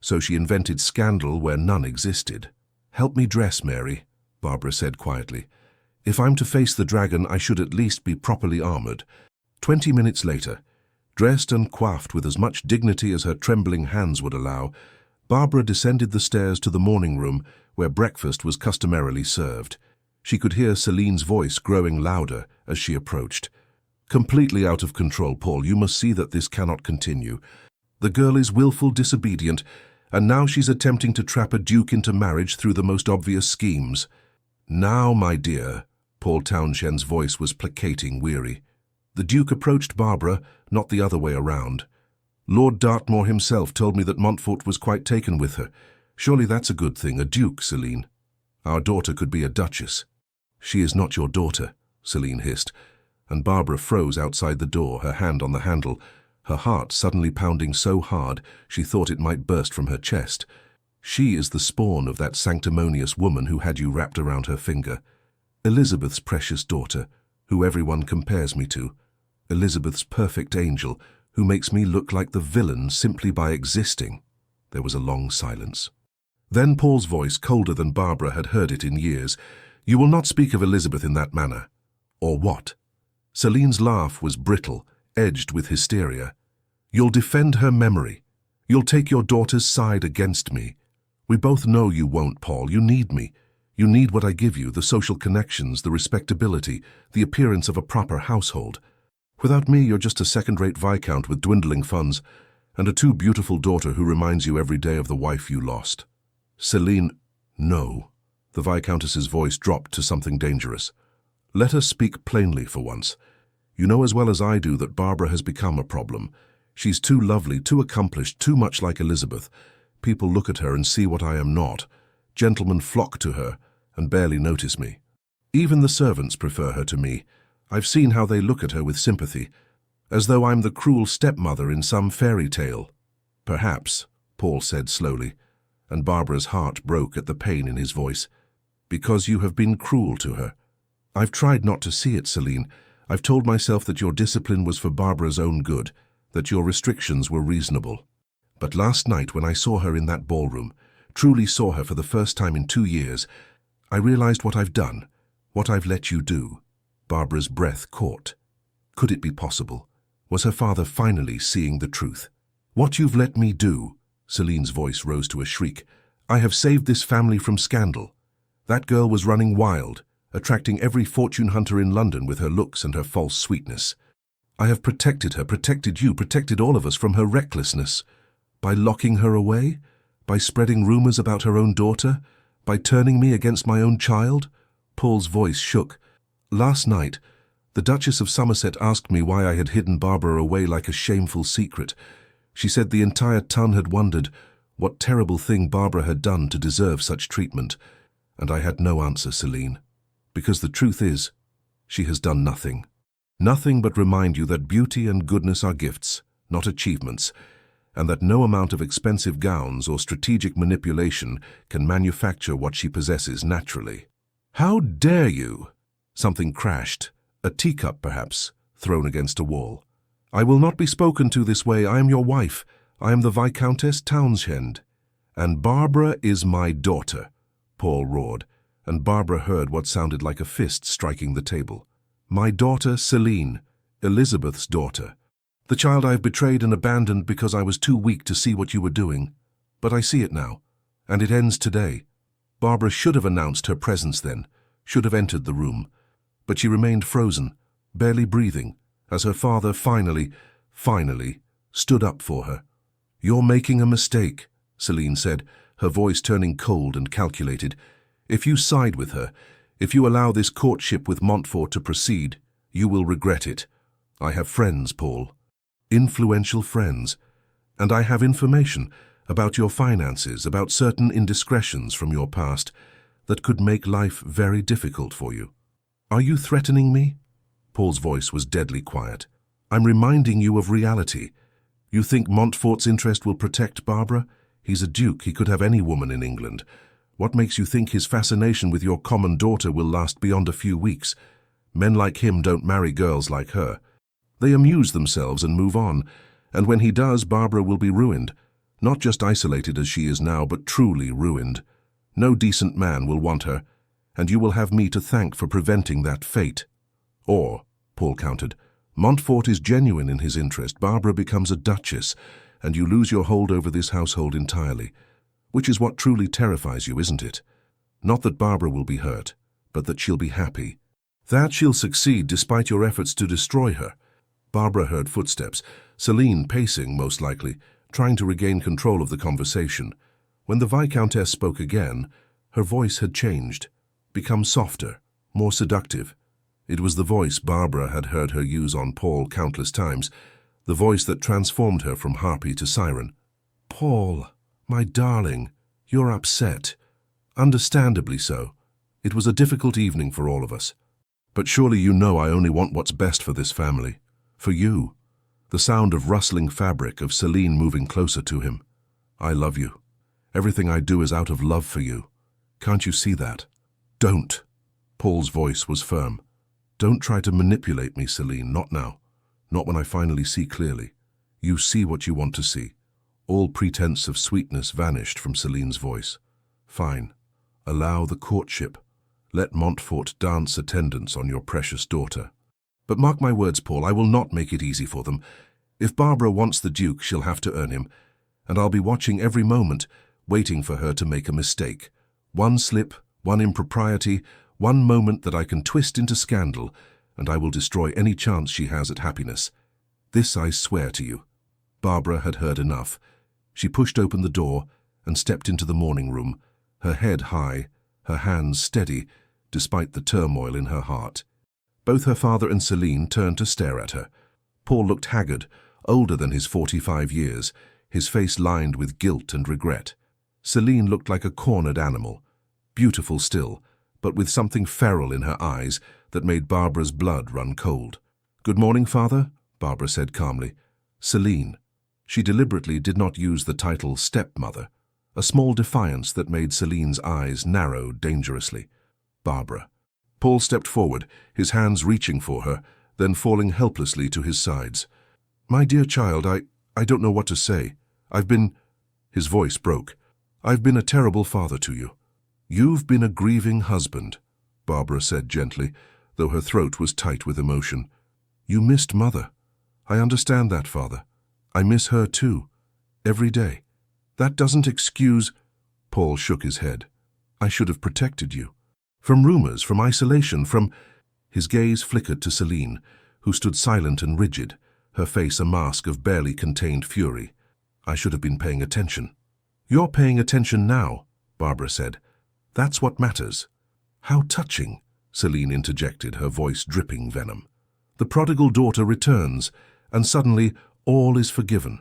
so she invented scandal where none existed. "Help me dress, Mary," Barbara said quietly. "If I'm to face the dragon, I should at least be properly armoured." 20 minutes later, dressed and coiffed with as much dignity as her trembling hands would allow, Barbara descended the stairs to the morning room where breakfast was customarily served. She could hear Celine's voice growing louder as she approached. "Completely out of control, Paul. You must see that this cannot continue. The girl is willful disobedient, and now she's attempting to trap a duke into marriage through the most obvious schemes." "Now, my dear," Paul Townshend's voice was placating, weary. The Duke approached Barbara, not the other way around. "Lord Dartmoor himself told me that Montfort was quite taken with her. Surely that's a good thing, a duke, Celine. Our daughter could be a duchess." "She is not your daughter," Celine hissed, and Barbara froze outside the door, her hand on the handle, her heart suddenly pounding so hard she thought it might burst from her chest. "She is the spawn of that sanctimonious woman who had you wrapped around her finger. Elizabeth's precious daughter, who everyone compares me to. Elizabeth's perfect angel, who makes me look like the villain simply by existing." There was a long silence. Then Paul's voice, colder than Barbara had heard it in years. "You will not speak of Elizabeth in that manner." "Or what?" Celine's laugh was brittle, edged with hysteria. "You'll defend her memory. You'll take your daughter's side against me. We both know you won't, Paul. You need me. You need what I give you, the social connections, the respectability, the appearance of a proper household. Without me, you're just a second-rate viscount with dwindling funds, and a too beautiful daughter who reminds you every day of the wife you lost." "Celine, no." The Viscountess's voice dropped to something dangerous. "Let us speak plainly for once. You know as well as I do that Barbara has become a problem. She's too lovely, too accomplished, too much like Elizabeth. People look at her and see what I am not. Gentlemen flock to her and barely notice me. Even the servants prefer her to me. I've seen how they look at her with sympathy, as though I'm the cruel stepmother in some fairy tale." "Perhaps," Paul said slowly, and Barbara's heart broke at the pain in his voice. "Because you have been cruel to her. I've tried not to see it, Celine. I've told myself that your discipline was for Barbara's own good, that your restrictions were reasonable. But last night when I saw her in that ballroom, truly saw her for the first time in 2 years, I realized what I've done, what I've let you do." Barbara's breath caught. Could it be possible? Was her father finally seeing the truth? "What you've let me do," Celine's voice rose to a shriek, "I have saved this family from scandal. That girl was running wild, attracting every fortune hunter in London with her looks and her false sweetness. I have protected her, protected you, protected all of us from her recklessness. By locking her away? By spreading rumors about her own daughter? By turning me against my own child?" Paul's voice shook. "Last night, the Duchess of Somerset asked me why I had hidden Barbara away like a shameful secret. She said the entire ton had wondered what terrible thing Barbara had done to deserve such treatment. And I had no answer, Celine. Because the truth is, she has done nothing. Nothing but remind you that beauty and goodness are gifts, not achievements, and that no amount of expensive gowns or strategic manipulation can manufacture what she possesses naturally." "How dare you?" Something crashed, a teacup perhaps, thrown against a wall. "I will not be spoken to this way. I am your wife. I am the Viscountess Townshend. And Barbara is my daughter," Paul roared, and Barbara heard what sounded like a fist striking the table. "My daughter Celine, Elizabeth's daughter. The child I have betrayed and abandoned because I was too weak to see what you were doing. But I see it now, and it ends today. Barbara should have announced her presence then, should have entered the room. But she remained frozen, barely breathing, as her father finally stood up for her. "You're making a mistake," Celine said, her voice turning cold and calculated. "If you side with her, if you allow this courtship with Montfort to proceed, you will regret it. I have friends, Paul. Influential friends. And I have information about your finances, about certain indiscretions from your past that could make life very difficult for you." "Are you threatening me?" Paul's voice was deadly quiet. "I'm reminding you of reality. You think Montfort's interest will protect Barbara? He's a duke. He could have any woman in England. What makes you think his fascination with your common daughter will last beyond a few weeks? Men like him don't marry girls like her. They amuse themselves and move on, and when he does, Barbara will be ruined. Not just isolated as she is now, but truly ruined. No decent man will want her, and you will have me to thank for preventing that fate." "Or," Paul countered, "Montfort is genuine in his interest. Barbara becomes a duchess, and you lose your hold over this household entirely. Which is what truly terrifies you, isn't it? Not that Barbara will be hurt, but that she'll be happy. That she'll succeed despite your efforts to destroy her." Barbara heard footsteps, Celine pacing, most likely, trying to regain control of the conversation. When the Viscountess spoke again, her voice had changed, become softer, more seductive. It was the voice Barbara had heard her use on Paul countless times, the voice that transformed her from harpy to siren. "Paul, my darling, you're upset. Understandably so. It was a difficult evening for all of us. But surely you know I only want what's best for this family. For you." The sound of rustling fabric, of Celine moving closer to him. "I love you. Everything I do is out of love for you. Can't you see that? Don't." Paul's voice was firm. Don't try to manipulate me, Celine, not now. Not when I finally see clearly. You see what you want to see. All pretense of sweetness vanished from Celine's voice. Fine. Allow the courtship. Let Montfort dance attendance on your precious daughter. But mark my words, Paul, I will not make it easy for them. If Barbara wants the Duke, she'll have to earn him, and I'll be watching every moment, waiting for her to make a mistake. One slip, one impropriety, one moment that I can twist into scandal, and I will destroy any chance she has at happiness. This I swear to you. Barbara had heard enough. She pushed open the door and stepped into the morning room, her head high, her hands steady, despite the turmoil in her heart. Both her father and Celine turned to stare at her. Paul looked haggard, older than his 45 years, his face lined with guilt and regret. Celine looked like a cornered animal, beautiful still, but with something feral in her eyes that made Barbara's blood run cold. "Good morning, father," Barbara said calmly. "Celine." She deliberately did not use the title stepmother, a small defiance that made Celine's eyes narrow dangerously. "Barbara." Paul stepped forward, his hands reaching for her, then falling helplessly to his sides. "My dear child, I don't know what to say. I've been—" His voice broke. "I've been a terrible father to you." "You've been a grieving husband," Barbara said gently, though her throat was tight with emotion. "You missed Mother. I understand that, father. I miss her too. Every day. That doesn't excuse—" Paul shook his head. "I should have protected you. From rumors, from isolation, from—" His gaze flickered to Celine, who stood silent and rigid, her face a mask of barely contained fury. "I should have been paying attention." "You're paying attention now," Barbara said. "That's what matters." "How touching," Celine interjected, her voice dripping venom. "The prodigal daughter returns, and suddenly all is forgiven.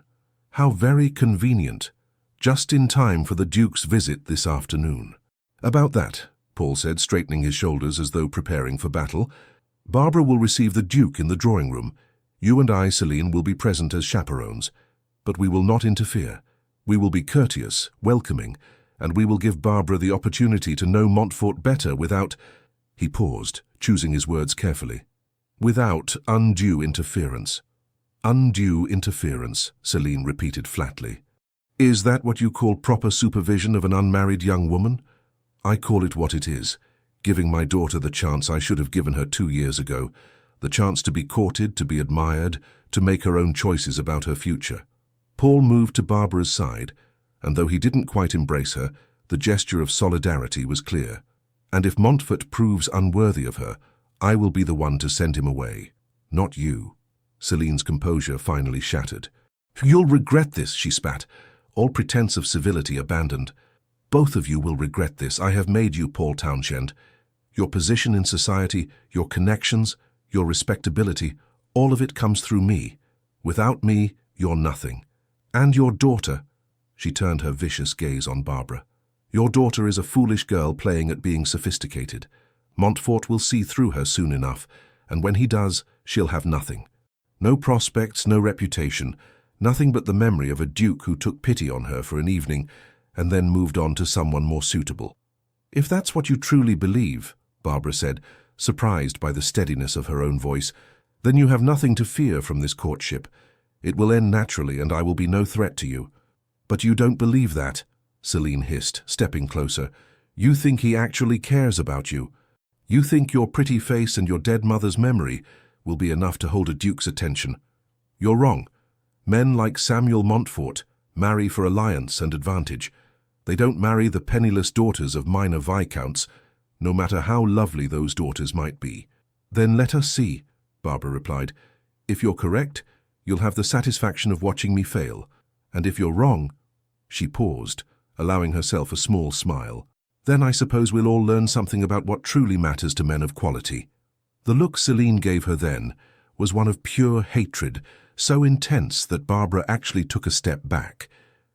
How very convenient. Just in time for the Duke's visit this afternoon." "About that," Paul said, straightening his shoulders as though preparing for battle. "Barbara will receive the Duke in the drawing room. You and I, Celine, will be present as chaperones. But we will not interfere. We will be courteous, welcoming, and we will give Barbara the opportunity to know Montfort better without—" He paused, choosing his words carefully. "Without undue interference." "Undue interference," Celine repeated flatly. "Is that what you call proper supervision of an unmarried young woman? I call it what it is, giving my daughter the chance I should have given her 2 years ago, the chance to be courted, to be admired, to make her own choices about her future." Paul moved to Barbara's side, and though he didn't quite embrace her, the gesture of solidarity was clear. "And if Montfort proves unworthy of her, I will be the one to send him away, not you." Celine's composure finally shattered. "You'll regret this," she spat, all pretense of civility abandoned. "Both of you will regret this. I have made you, Paul Townshend. Your position in society, your connections, your respectability, all of it comes through me. Without me, you're nothing. And your daughter—" She turned her vicious gaze on Barbara. "Your daughter is a foolish girl playing at being sophisticated. Montfort will see through her soon enough, and when he does, she'll have nothing. No prospects, no reputation, nothing but the memory of a duke who took pity on her for an evening and then moved on to someone more suitable." "If that's what you truly believe," Barbara said, surprised by the steadiness of her own voice, "then you have nothing to fear from this courtship. It will end naturally, and I will be no threat to you." "But you don't believe that," Celine hissed, stepping closer. "You think he actually cares about you. You think your pretty face and your dead mother's memory will be enough to hold a duke's attention. You're wrong. Men like Samuel Montfort marry for alliance and advantage. They don't marry the penniless daughters of minor viscounts, no matter how lovely those daughters might be." "Then let us see," Barbara replied. "If you're correct, you'll have the satisfaction of watching me fail. And if you're wrong—" She paused, allowing herself a small smile. "Then I suppose we'll all learn something about what truly matters to men of quality." The look Celine gave her then was one of pure hatred, so intense that Barbara actually took a step back.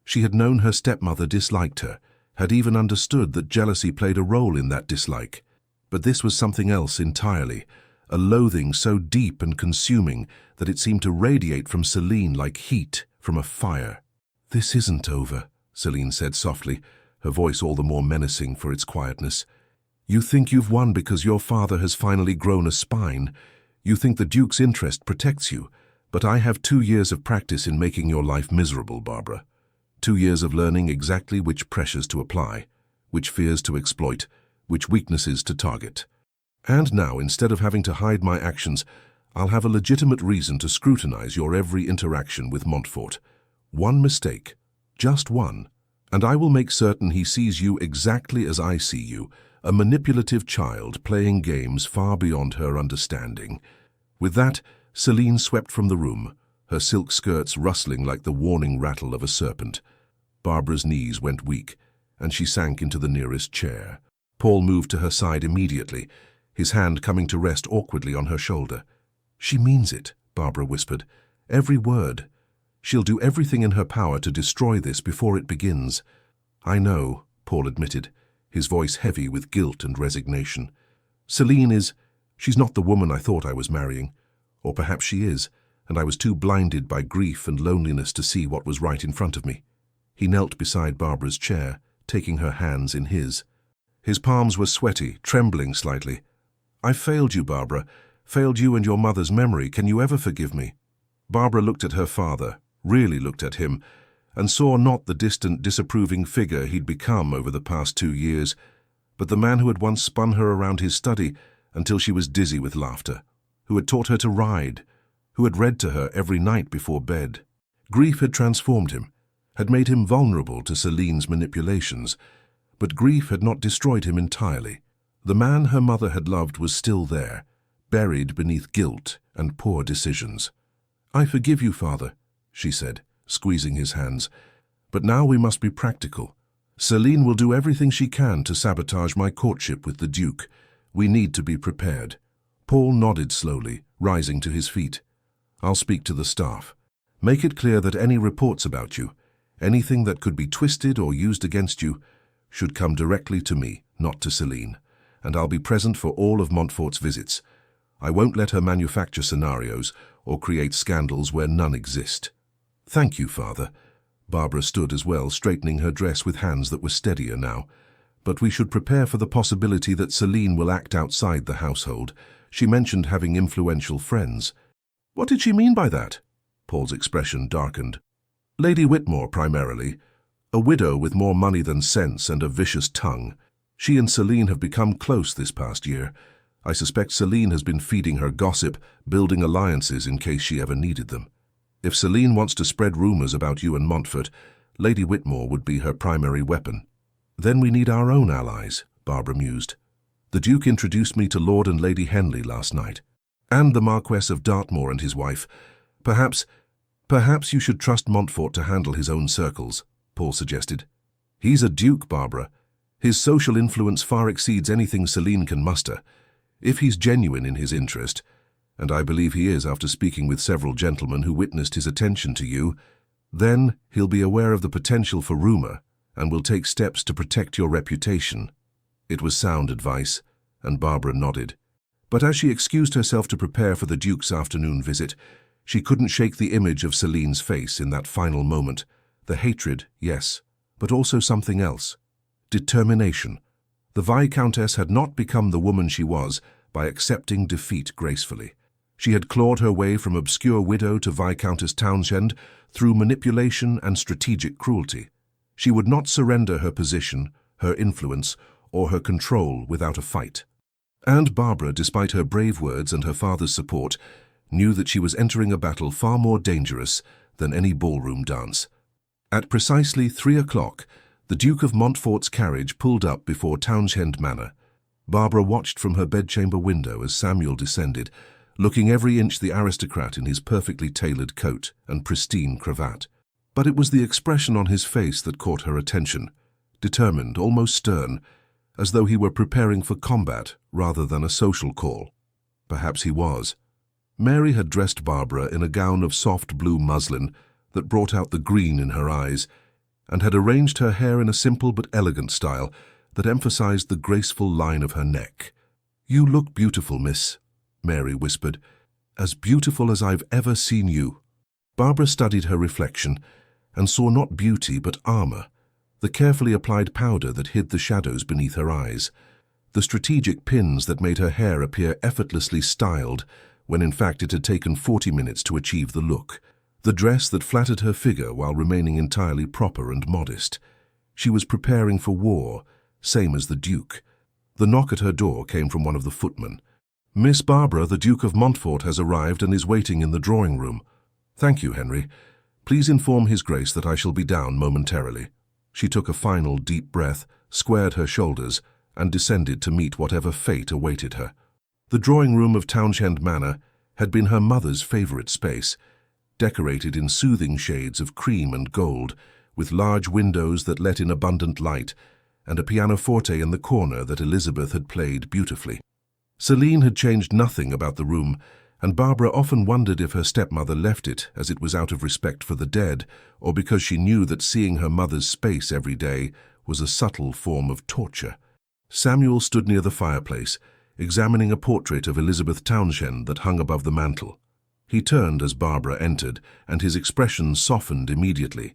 She had known her stepmother disliked her, had even understood that jealousy played a role in that dislike. But this was something else entirely, a loathing so deep and consuming that it seemed to radiate from Celine like heat from a fire. "This isn't over," Celine said softly, her voice all the more menacing for its quietness. You think you've won because your father has finally grown a spine. You think the Duke's interest protects you, but I have 2 years of practice in making your life miserable, Barbara. 2 years of learning exactly which pressures to apply, which fears to exploit, which weaknesses to target. And now, instead of having to hide my actions, I'll have a legitimate reason to scrutinize your every interaction with Montfort. One mistake, just one, and I will make certain he sees you exactly as I see you, a manipulative child playing games far beyond her understanding. With that, Celine swept from the room, her silk skirts rustling like the warning rattle of a serpent. Barbara's knees went weak, and she sank into the nearest chair. Paul moved to her side immediately, his hand coming to rest awkwardly on her shoulder. "She means it," Barbara whispered. "Every word. She'll do everything in her power to destroy this before it begins." "I know," Paul admitted, his voice heavy with guilt and resignation. She's not the woman I thought I was marrying. Or perhaps she is, and I was too blinded by grief and loneliness to see what was right in front of me." He knelt beside Barbara's chair, taking her hands in his. His palms were sweaty, trembling slightly. "I failed you, Barbara. Failed you and your mother's memory. Can you ever forgive me?" Barbara looked at her father, really looked at him, and saw not the distant, disapproving figure he'd become over the past 2 years, but the man who had once spun her around his study until she was dizzy with laughter, who had taught her to ride, who had read to her every night before bed. Grief had transformed him, had made him vulnerable to Celine's manipulations, but grief had not destroyed him entirely. The man her mother had loved was still there, buried beneath guilt and poor decisions. "I forgive you, Father," she said, squeezing his hands. "But now we must be practical. Celine will do everything she can to sabotage my courtship with the Duke. We need to be prepared." Paul nodded slowly, rising to his feet. "I'll speak to the staff. Make it clear that any reports about you, anything that could be twisted or used against you, should come directly to me, not to Celine. And I'll be present for all of Montfort's visits. I won't let her manufacture scenarios or create scandals where none exist." "Thank you, Father." Barbara stood as well, straightening her dress with hands that were steadier now. "But we should prepare for the possibility that Celine will act outside the household. She mentioned having influential friends." "What did she mean by that?" Paul's expression darkened. "Lady Whitmore, primarily. A widow with more money than sense and a vicious tongue. She and Celine have become close this past year. I suspect Celine has been feeding her gossip, building alliances in case she ever needed them. If Celine wants to spread rumors about you and Montfort, Lady Whitmore would be her primary weapon." "Then we need our own allies," Barbara mused. "The Duke introduced me to Lord and Lady Henley last night, and the Marquess of Dartmoor and his wife. Perhaps you should trust Montfort to handle his own circles," Paul suggested. "He's a duke, Barbara. His social influence far exceeds anything Celine can muster. If he's genuine in his interest, and I believe he is after speaking with several gentlemen who witnessed his attention to you, then he'll be aware of the potential for rumor and will take steps to protect your reputation." It was sound advice, and Barbara nodded. But as she excused herself to prepare for the Duke's afternoon visit, she couldn't shake the image of Celine's face in that final moment. The hatred, yes, but also something else. Determination. The Viscountess had not become the woman she was by accepting defeat gracefully. She had clawed her way from obscure widow to Viscountess Townshend through manipulation and strategic cruelty. She would not surrender her position, her influence, or her control without a fight. And Barbara, despite her brave words and her father's support, knew that she was entering a battle far more dangerous than any ballroom dance. At precisely 3 o'clock, the Duke of Montfort's carriage pulled up before Townshend Manor. Barbara watched from her bedchamber window as Samuel descended, looking every inch the aristocrat in his perfectly tailored coat and pristine cravat. But it was the expression on his face that caught her attention, determined, almost stern, as though he were preparing for combat rather than a social call. Perhaps he was. Mary had dressed Barbara in a gown of soft blue muslin that brought out the green in her eyes, and had arranged her hair in a simple but elegant style that emphasized the graceful line of her neck. "You look beautiful, miss," Mary whispered, "as beautiful as I've ever seen you." Barbara studied her reflection and saw not beauty but armor, the carefully applied powder that hid the shadows beneath her eyes. the strategic pins that made her hair appear effortlessly styled, when in fact it had taken 40 minutes to achieve the look, the dress that flattered her figure while remaining entirely proper and modest. She was preparing for war, same as the Duke. The knock at her door came from one of the footmen. "Miss Barbara, the Duke of Montfort has arrived and is waiting in the drawing room." "Thank you, Henry. Please inform His Grace that I shall be down momentarily." She took a final deep breath, squared her shoulders, and descended to meet whatever fate awaited her. The drawing room of Townshend Manor had been her mother's favourite space, decorated in soothing shades of cream and gold, with large windows that let in abundant light, and a pianoforte in the corner that Elizabeth had played beautifully. Celine had changed nothing about the room, and Barbara often wondered if her stepmother left it as it was out of respect for the dead, or because she knew that seeing her mother's space every day was a subtle form of torture. Samuel stood near the fireplace, examining a portrait of Elizabeth Townshend that hung above the mantel. He turned as Barbara entered, and his expression softened immediately.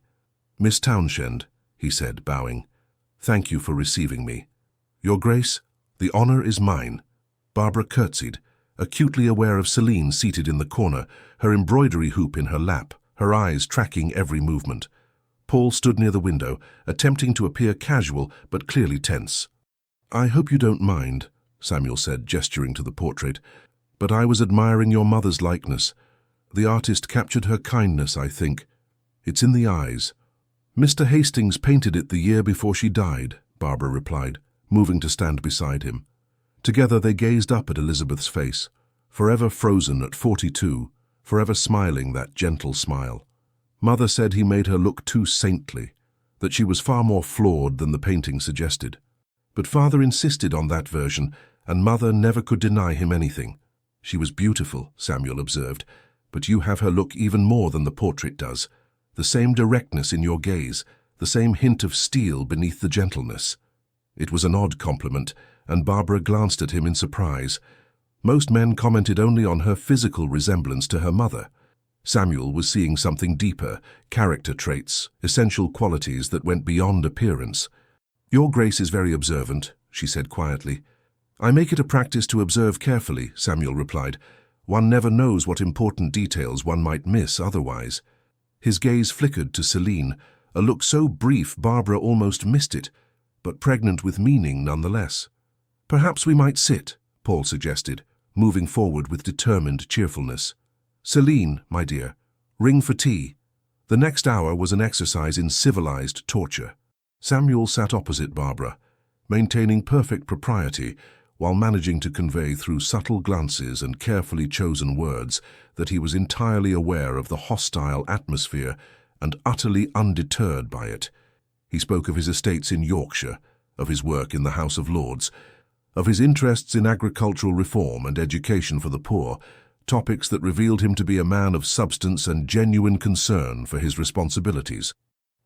"Miss Townshend," he said, bowing, "thank you for receiving me. Your Grace, the honour is mine." Barbara curtsied, acutely aware of Celine seated in the corner, her embroidery hoop in her lap, her eyes tracking every movement. Paul stood near the window, attempting to appear casual but clearly tense. "I hope you don't mind," Samuel said, gesturing to the portrait, "but I was admiring your mother's likeness. The artist captured her kindness, I think. It's in the eyes." "Mr. Hastings painted it the year before she died," Barbara replied, moving to stand beside him. Together they gazed up at Elizabeth's face, forever frozen at 42, forever smiling that gentle smile. Mother said he made her look too saintly, that she was far more flawed than the painting suggested. But Father insisted on that version, and Mother never could deny him anything. "She was beautiful," Samuel observed, "but you have her look even more than the portrait does. The same directness in your gaze, the same hint of steel beneath the gentleness." It was an odd compliment, and Barbara glanced at him in surprise. Most men commented only on her physical resemblance to her mother. Samuel was seeing something deeper, character traits, essential qualities that went beyond appearance. "Your Grace is very observant," she said quietly. "I make it a practice to observe carefully," Samuel replied. "One never knows what important details one might miss otherwise." His gaze flickered to Celine, a look so brief Barbara almost missed it, but pregnant with meaning nonetheless. "Perhaps we might sit," Paul suggested, moving forward with determined cheerfulness. "Celine, my dear, ring for tea." The next hour was an exercise in civilized torture. Samuel sat opposite Barbara, maintaining perfect propriety while managing to convey through subtle glances and carefully chosen words that he was entirely aware of the hostile atmosphere and utterly undeterred by it. He spoke of his estates in Yorkshire, of his work in the House of Lords, of his interests in agricultural reform and education for the poor, topics that revealed him to be a man of substance and genuine concern for his responsibilities.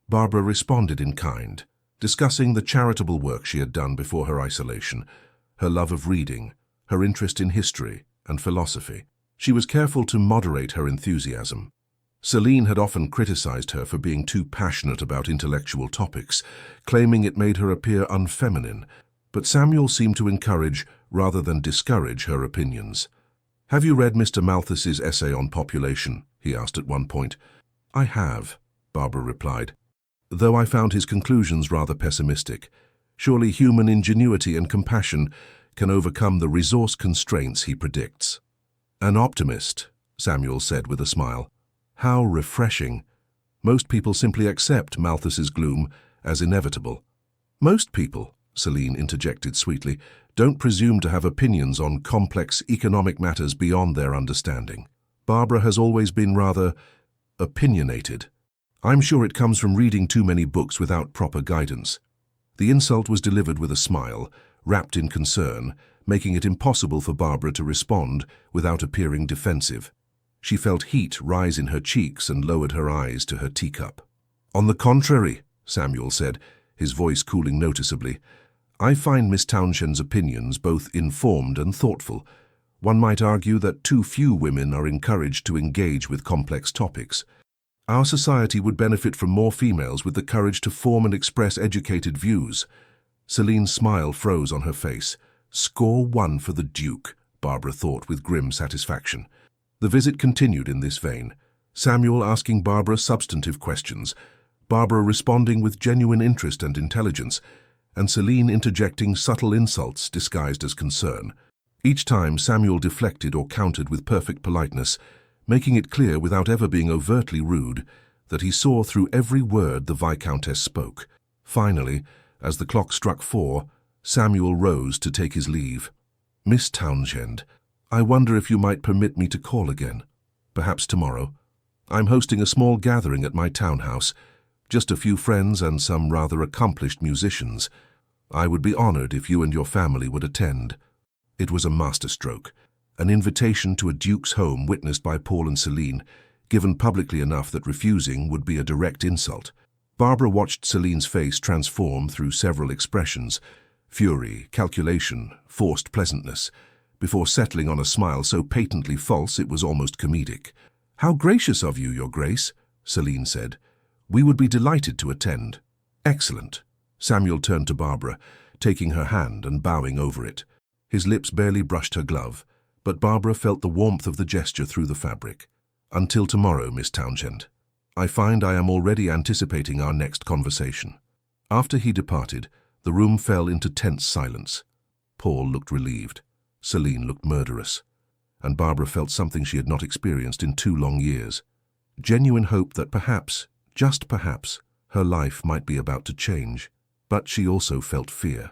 Barbara responded in kind, discussing the charitable work she had done before her isolation, her love of reading, her interest in history and philosophy. She was careful to moderate her enthusiasm. Celine had often criticized her for being too passionate about intellectual topics, claiming it made her appear unfeminine, but Samuel seemed to encourage rather than discourage her opinions. "Have you read Mr. Malthus's essay on population?" he asked at one point. "I have," Barbara replied, "though I found his conclusions rather pessimistic. Surely human ingenuity and compassion can overcome the resource constraints he predicts." "An optimist," Samuel said with a smile. "How refreshing. Most people simply accept Malthus's gloom as inevitable." "Most people," Celine interjected sweetly, "don't presume to have opinions on complex economic matters beyond their understanding. Barbara has always been rather opinionated. I'm sure it comes from reading too many books without proper guidance." The insult was delivered with a smile, wrapped in concern, making it impossible for Barbara to respond without appearing defensive. She felt heat rise in her cheeks and lowered her eyes to her teacup. "On the contrary," Samuel said, his voice cooling noticeably, "I find Miss Townshend's opinions both informed and thoughtful. One might argue that too few women are encouraged to engage with complex topics. Our society would benefit from more females with the courage to form and express educated views." Celine's smile froze on her face, Score one for the Duke, Barbara thought with grim satisfaction. The visit continued in this vein, Samuel asking Barbara substantive questions, Barbara responding with genuine interest and intelligence, and Celine interjecting subtle insults disguised as concern. Each time Samuel deflected or countered with perfect politeness, making it clear without ever being overtly rude that he saw through every word the Viscountess spoke. Finally, as the clock struck 4, Samuel rose to take his leave. "Miss Townshend, I wonder if you might permit me to call again. Perhaps tomorrow. I'm hosting a small gathering at my townhouse, just a few friends and some rather accomplished musicians. I would be honored if you and your family would attend." It was a masterstroke, an invitation to a duke's home witnessed by Paul and Celine, given publicly enough that refusing would be a direct insult. Barbara watched Celine's face transform through several expressions, fury, calculation, forced pleasantness, before settling on a smile so patently false it was almost comedic. "How gracious of you, Your Grace," Celine said. "We would be delighted to attend." "Excellent." Samuel turned to Barbara, taking her hand and bowing over it. His lips barely brushed her glove, but Barbara felt the warmth of the gesture through the fabric. "Until tomorrow, Miss Townshend. I find I am already anticipating our next conversation." After he departed, the room fell into tense silence. Paul looked relieved. Celine looked murderous. And Barbara felt something she had not experienced in 2 long years. Genuine hope that perhaps, just perhaps, her life might be about to change. But she also felt fear.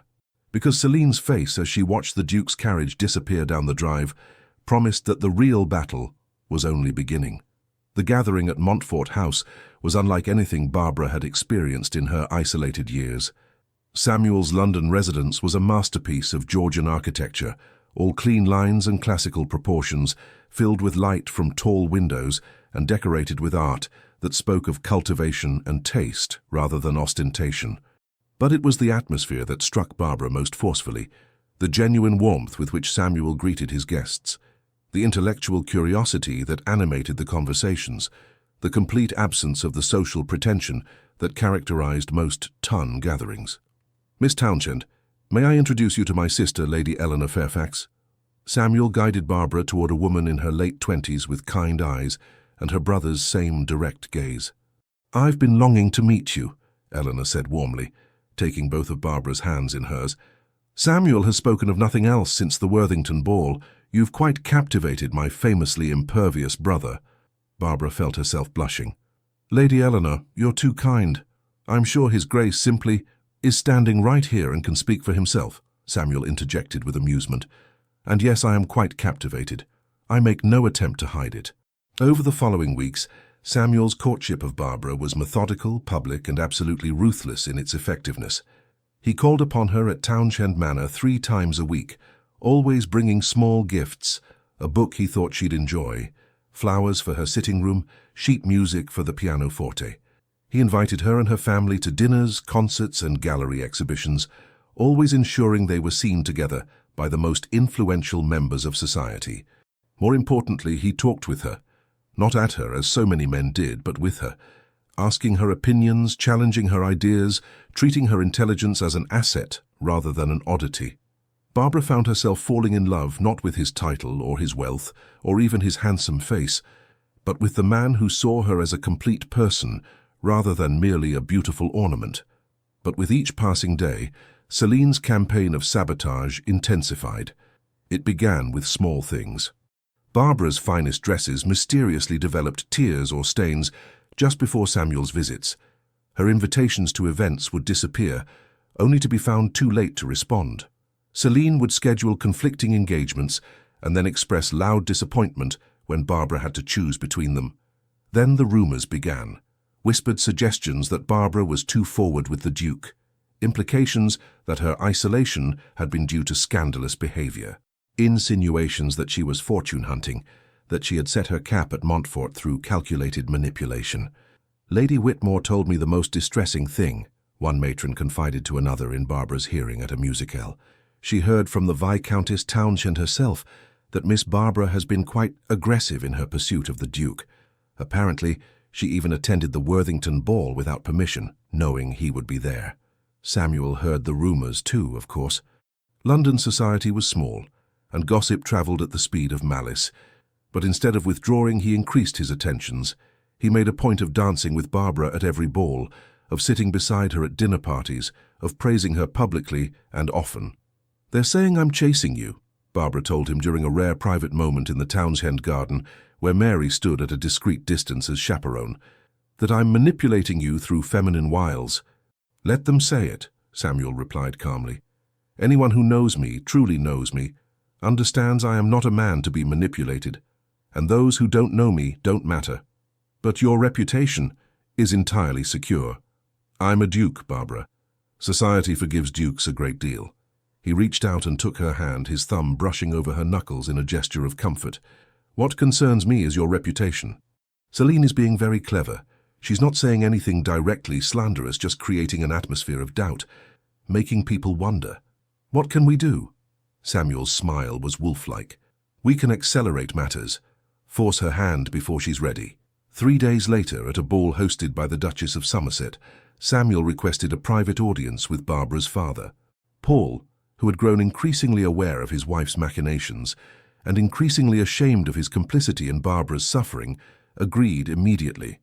Because Celine's face as she watched the Duke's carriage disappear down the drive promised that the real battle was only beginning. The gathering at Montfort House was unlike anything Barbara had experienced in her isolated years. Samuel's London residence was a masterpiece of Georgian architecture, all clean lines and classical proportions, filled with light from tall windows and decorated with art that spoke of cultivation and taste rather than ostentation. But it was the atmosphere that struck Barbara most forcefully, the genuine warmth with which Samuel greeted his guests, the intellectual curiosity that animated the conversations, the complete absence of the social pretension that characterized most ton gatherings. "Miss Townshend, may I introduce you to my sister, Lady Eleanor Fairfax?" Samuel guided Barbara toward a woman in her late 20s with kind eyes and her brother's same direct gaze. "I've been longing to meet you," Eleanor said warmly, taking both of Barbara's hands in hers. "Samuel has spoken of nothing else since the Worthington ball. You've quite captivated my famously impervious brother." Barbara felt herself blushing. "Lady Eleanor, you're too kind. I'm sure His Grace simply is standing right here and can speak for himself," Samuel interjected with amusement. "And yes, I am quite captivated. I make no attempt to hide it." Over the following weeks, Samuel's courtship of Barbara was methodical, public, and absolutely ruthless in its effectiveness. He called upon her at Townshend Manor 3 times a week, always bringing small gifts, a book he thought she'd enjoy, flowers for her sitting room, sheet music for the pianoforte. He invited her and her family to dinners, concerts, and gallery exhibitions, always ensuring they were seen together by the most influential members of society. More importantly, he talked with her, not at her as so many men did, but with her, asking her opinions, challenging her ideas, treating her intelligence as an asset rather than an oddity. Barbara found herself falling in love not with his title or his wealth or even his handsome face, but with the man who saw her as a complete person rather than merely a beautiful ornament. But with each passing day, Celine's campaign of sabotage intensified. It began with small things. Barbara's finest dresses mysteriously developed tears or stains just before Samuel's visits. Her invitations to events would disappear, only to be found too late to respond. Celine would schedule conflicting engagements and then express loud disappointment when Barbara had to choose between them. Then the rumors began, whispered suggestions that Barbara was too forward with the Duke, implications that her isolation had been due to scandalous behavior, insinuations that she was fortune-hunting, that she had set her cap at Montfort through calculated manipulation. "Lady Whitmore told me the most distressing thing," one matron confided to another in Barbara's hearing at a musicale. "She heard from the Viscountess Townshend herself that Miss Barbara has been quite aggressive in her pursuit of the Duke. Apparently, she even attended the Worthington ball without permission, knowing he would be there." Samuel heard the rumors too, of course. London society was small, and gossip travelled at the speed of malice. But instead of withdrawing, he increased his attentions. He made a point of dancing with Barbara at every ball, of sitting beside her at dinner parties, of praising her publicly and often. "They're saying I'm chasing you," Barbara told him during a rare private moment in the Townshend garden, where Mary stood at a discreet distance as chaperone. "That I'm manipulating you through feminine wiles." "Let them say it," Samuel replied calmly. "Anyone who knows me, truly knows me, understands I am not a man to be manipulated, and those who don't know me don't matter. But your reputation is entirely secure. I'm a duke, Barbara. Society forgives dukes a great deal." He reached out and took her hand, his thumb brushing over her knuckles in a gesture of comfort. "What concerns me is your reputation. Celine is being very clever. She's not saying anything directly slanderous, just creating an atmosphere of doubt, making people wonder. What can we do?" Samuel's smile was wolf-like. "We can accelerate matters, force her hand before she's ready." 3 days later, at a ball hosted by the Duchess of Somerset, Samuel requested a private audience with Barbara's father. Paul, who had grown increasingly aware of his wife's machinations and increasingly ashamed of his complicity in Barbara's suffering, agreed immediately.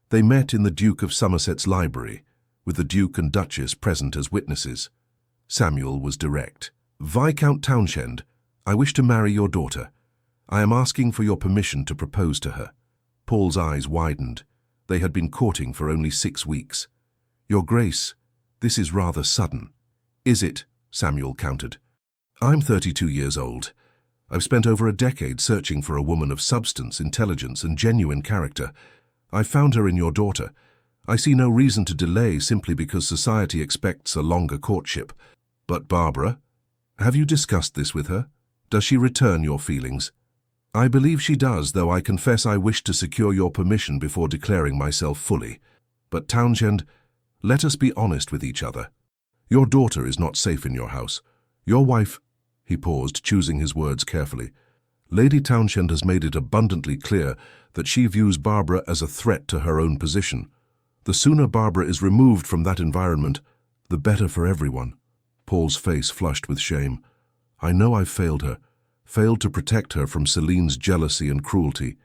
They met in the Duke of Somerset's library, with the Duke and Duchess present as witnesses. Samuel was direct. "Viscount Townshend, I wish to marry your daughter. I am asking for your permission to propose to her." Paul's eyes widened. They had been courting for only 6 weeks. "Your Grace, this is rather sudden." "Is it?" Samuel countered. "I'm 32 years old. I've spent over a decade searching for a woman of substance, intelligence, and genuine character. I found her in your daughter. I see no reason to delay simply because society expects a longer courtship. But Barbara, have you discussed this with her? Does she return your feelings?" "I believe she does, though I confess I wish to secure your permission before declaring myself fully. But Townshend, let us be honest with each other. Your daughter is not safe in your house. Your wife—" He paused, choosing his words carefully. "Lady Townshend has made it abundantly clear that she views Barbara as a threat to her own position. The sooner Barbara is removed from that environment, the better for everyone." Paul's face flushed with shame. "I know I've failed her, failed to protect her from Celine's jealousy and cruelty.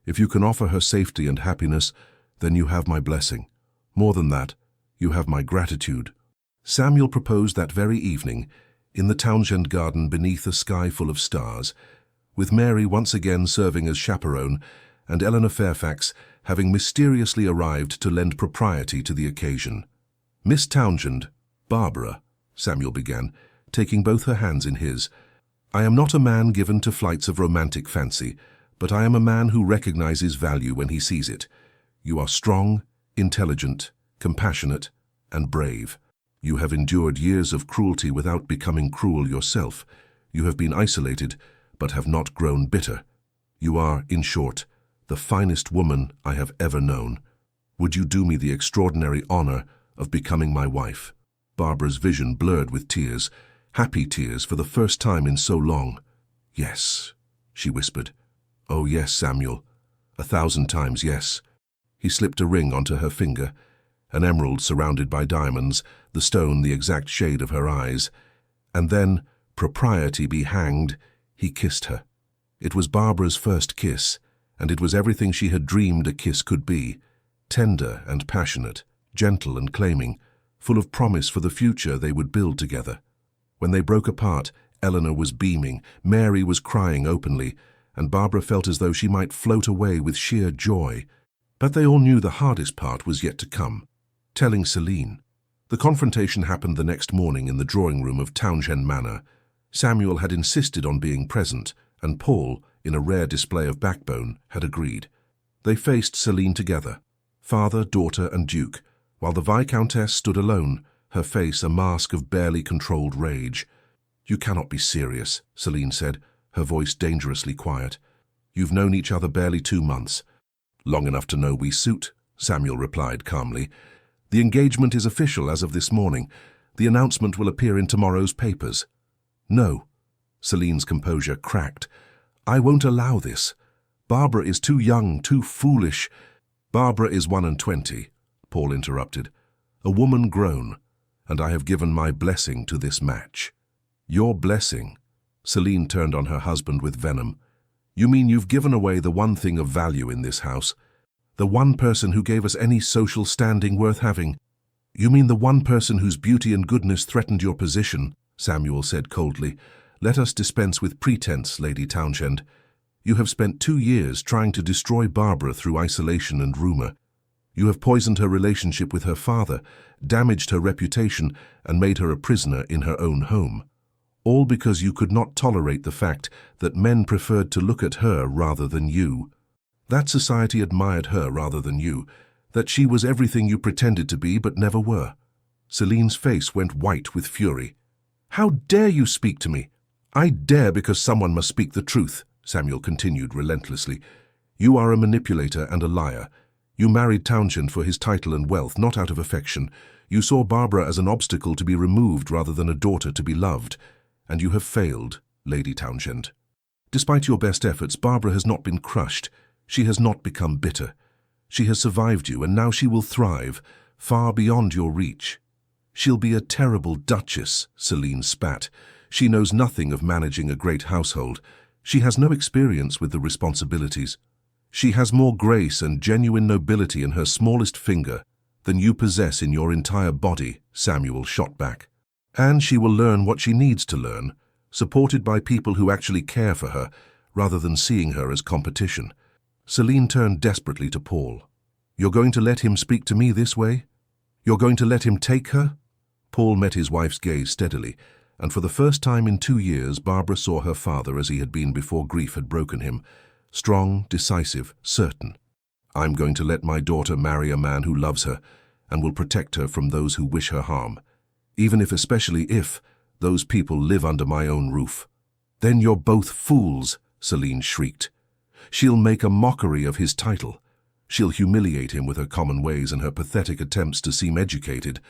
If you can offer her safety and happiness, then you have my blessing. More than that, you have my gratitude." Samuel proposed that very evening, in the Townshend garden beneath a sky full of stars, with Mary once again serving as chaperone and Eleanor Fairfax having mysteriously arrived to lend propriety to the occasion. "Miss Townshend, Barbara," Samuel began, taking both her hands in his, "I am not a man given to flights of romantic fancy, but I am a man who recognizes value when he sees it. You are strong, intelligent, compassionate, and brave. You have endured years of cruelty without becoming cruel yourself. You have been isolated, but have not grown bitter. You are, in short, the finest woman I have ever known. Would you do me the extraordinary honor of becoming my wife?" Barbara's vision blurred with tears, happy tears for the first time in so long. "Yes," she whispered. "Oh yes, Samuel. 1,000 times yes." He slipped a ring onto her finger, an emerald surrounded by diamonds, the stone the exact shade of her eyes. And then, propriety be hanged, he kissed her. It was Barbara's first kiss, and it was everything she had dreamed a kiss could be, tender and passionate, gentle and claiming, full of promise for the future they would build together. When they broke apart, Eleanor was beaming, Mary was crying openly, and Barbara felt as though she might float away with sheer joy. But they all knew the hardest part was yet to come. Telling Celine. The confrontation happened the next morning in the drawing-room of Townshend Manor. Samuel had insisted on being present, and Paul, in a rare display of backbone, had agreed. They faced Celine together, father, daughter, and duke, while the Viscountess stood alone, her face a mask of barely controlled rage. "You cannot be serious," Celine said, her voice dangerously quiet. "You've known each other barely 2 months." "Long enough to know we suit," Samuel replied calmly. "The engagement is official as of this morning. The announcement will appear in tomorrow's papers." "No." Celine's composure cracked. "I won't allow this. Barbara is too young, too foolish." "Barbara is 21, Paul interrupted. "A woman grown, and I have given my blessing to this match." Your blessing. Celine turned on her husband with venom. You mean you've given away the one thing of value in this house? The one person who gave us any social standing worth having? You mean the one person whose beauty and goodness threatened your position? Samuel said coldly. Let us dispense with pretense, Lady Townshend. You have spent 2 years trying to destroy Barbara through isolation and rumor. You have poisoned her relationship with her father, damaged her reputation, and made her a prisoner in her own home. All because you could not tolerate the fact that men preferred to look at her rather than you. That society admired her rather than you, that she was everything you pretended to be but never were. Celine's face went white with fury. How dare you speak to me? I dare because someone must speak the truth, Samuel continued relentlessly. You are a manipulator and a liar. You married Townshend for his title and wealth, not out of affection. You saw Barbara as an obstacle to be removed rather than a daughter to be loved. And you have failed, Lady Townshend. Despite your best efforts, Barbara has not been crushed. She has not become bitter. She has survived you, and now she will thrive, far beyond your reach. She'll be a terrible duchess, Celine spat. She knows nothing of managing a great household. She has no experience with the responsibilities. She has more grace and genuine nobility in her smallest finger than you possess in your entire body, Samuel shot back. And she will learn what she needs to learn, supported by people who actually care for her, rather than seeing her as competition. Celine turned desperately to Paul. You're going to let him speak to me this way? You're going to let him take her? Paul met his wife's gaze steadily, and for the first time in 2 years, Barbara saw her father as he had been before grief had broken him. Strong, decisive, certain. I'm going to let my daughter marry a man who loves her and will protect her from those who wish her harm, even if, especially if, those people live under my own roof. Then you're both fools, Celine shrieked. She'll make a mockery of his title. She'll humiliate him with her common ways and her pathetic attempts to seem educated.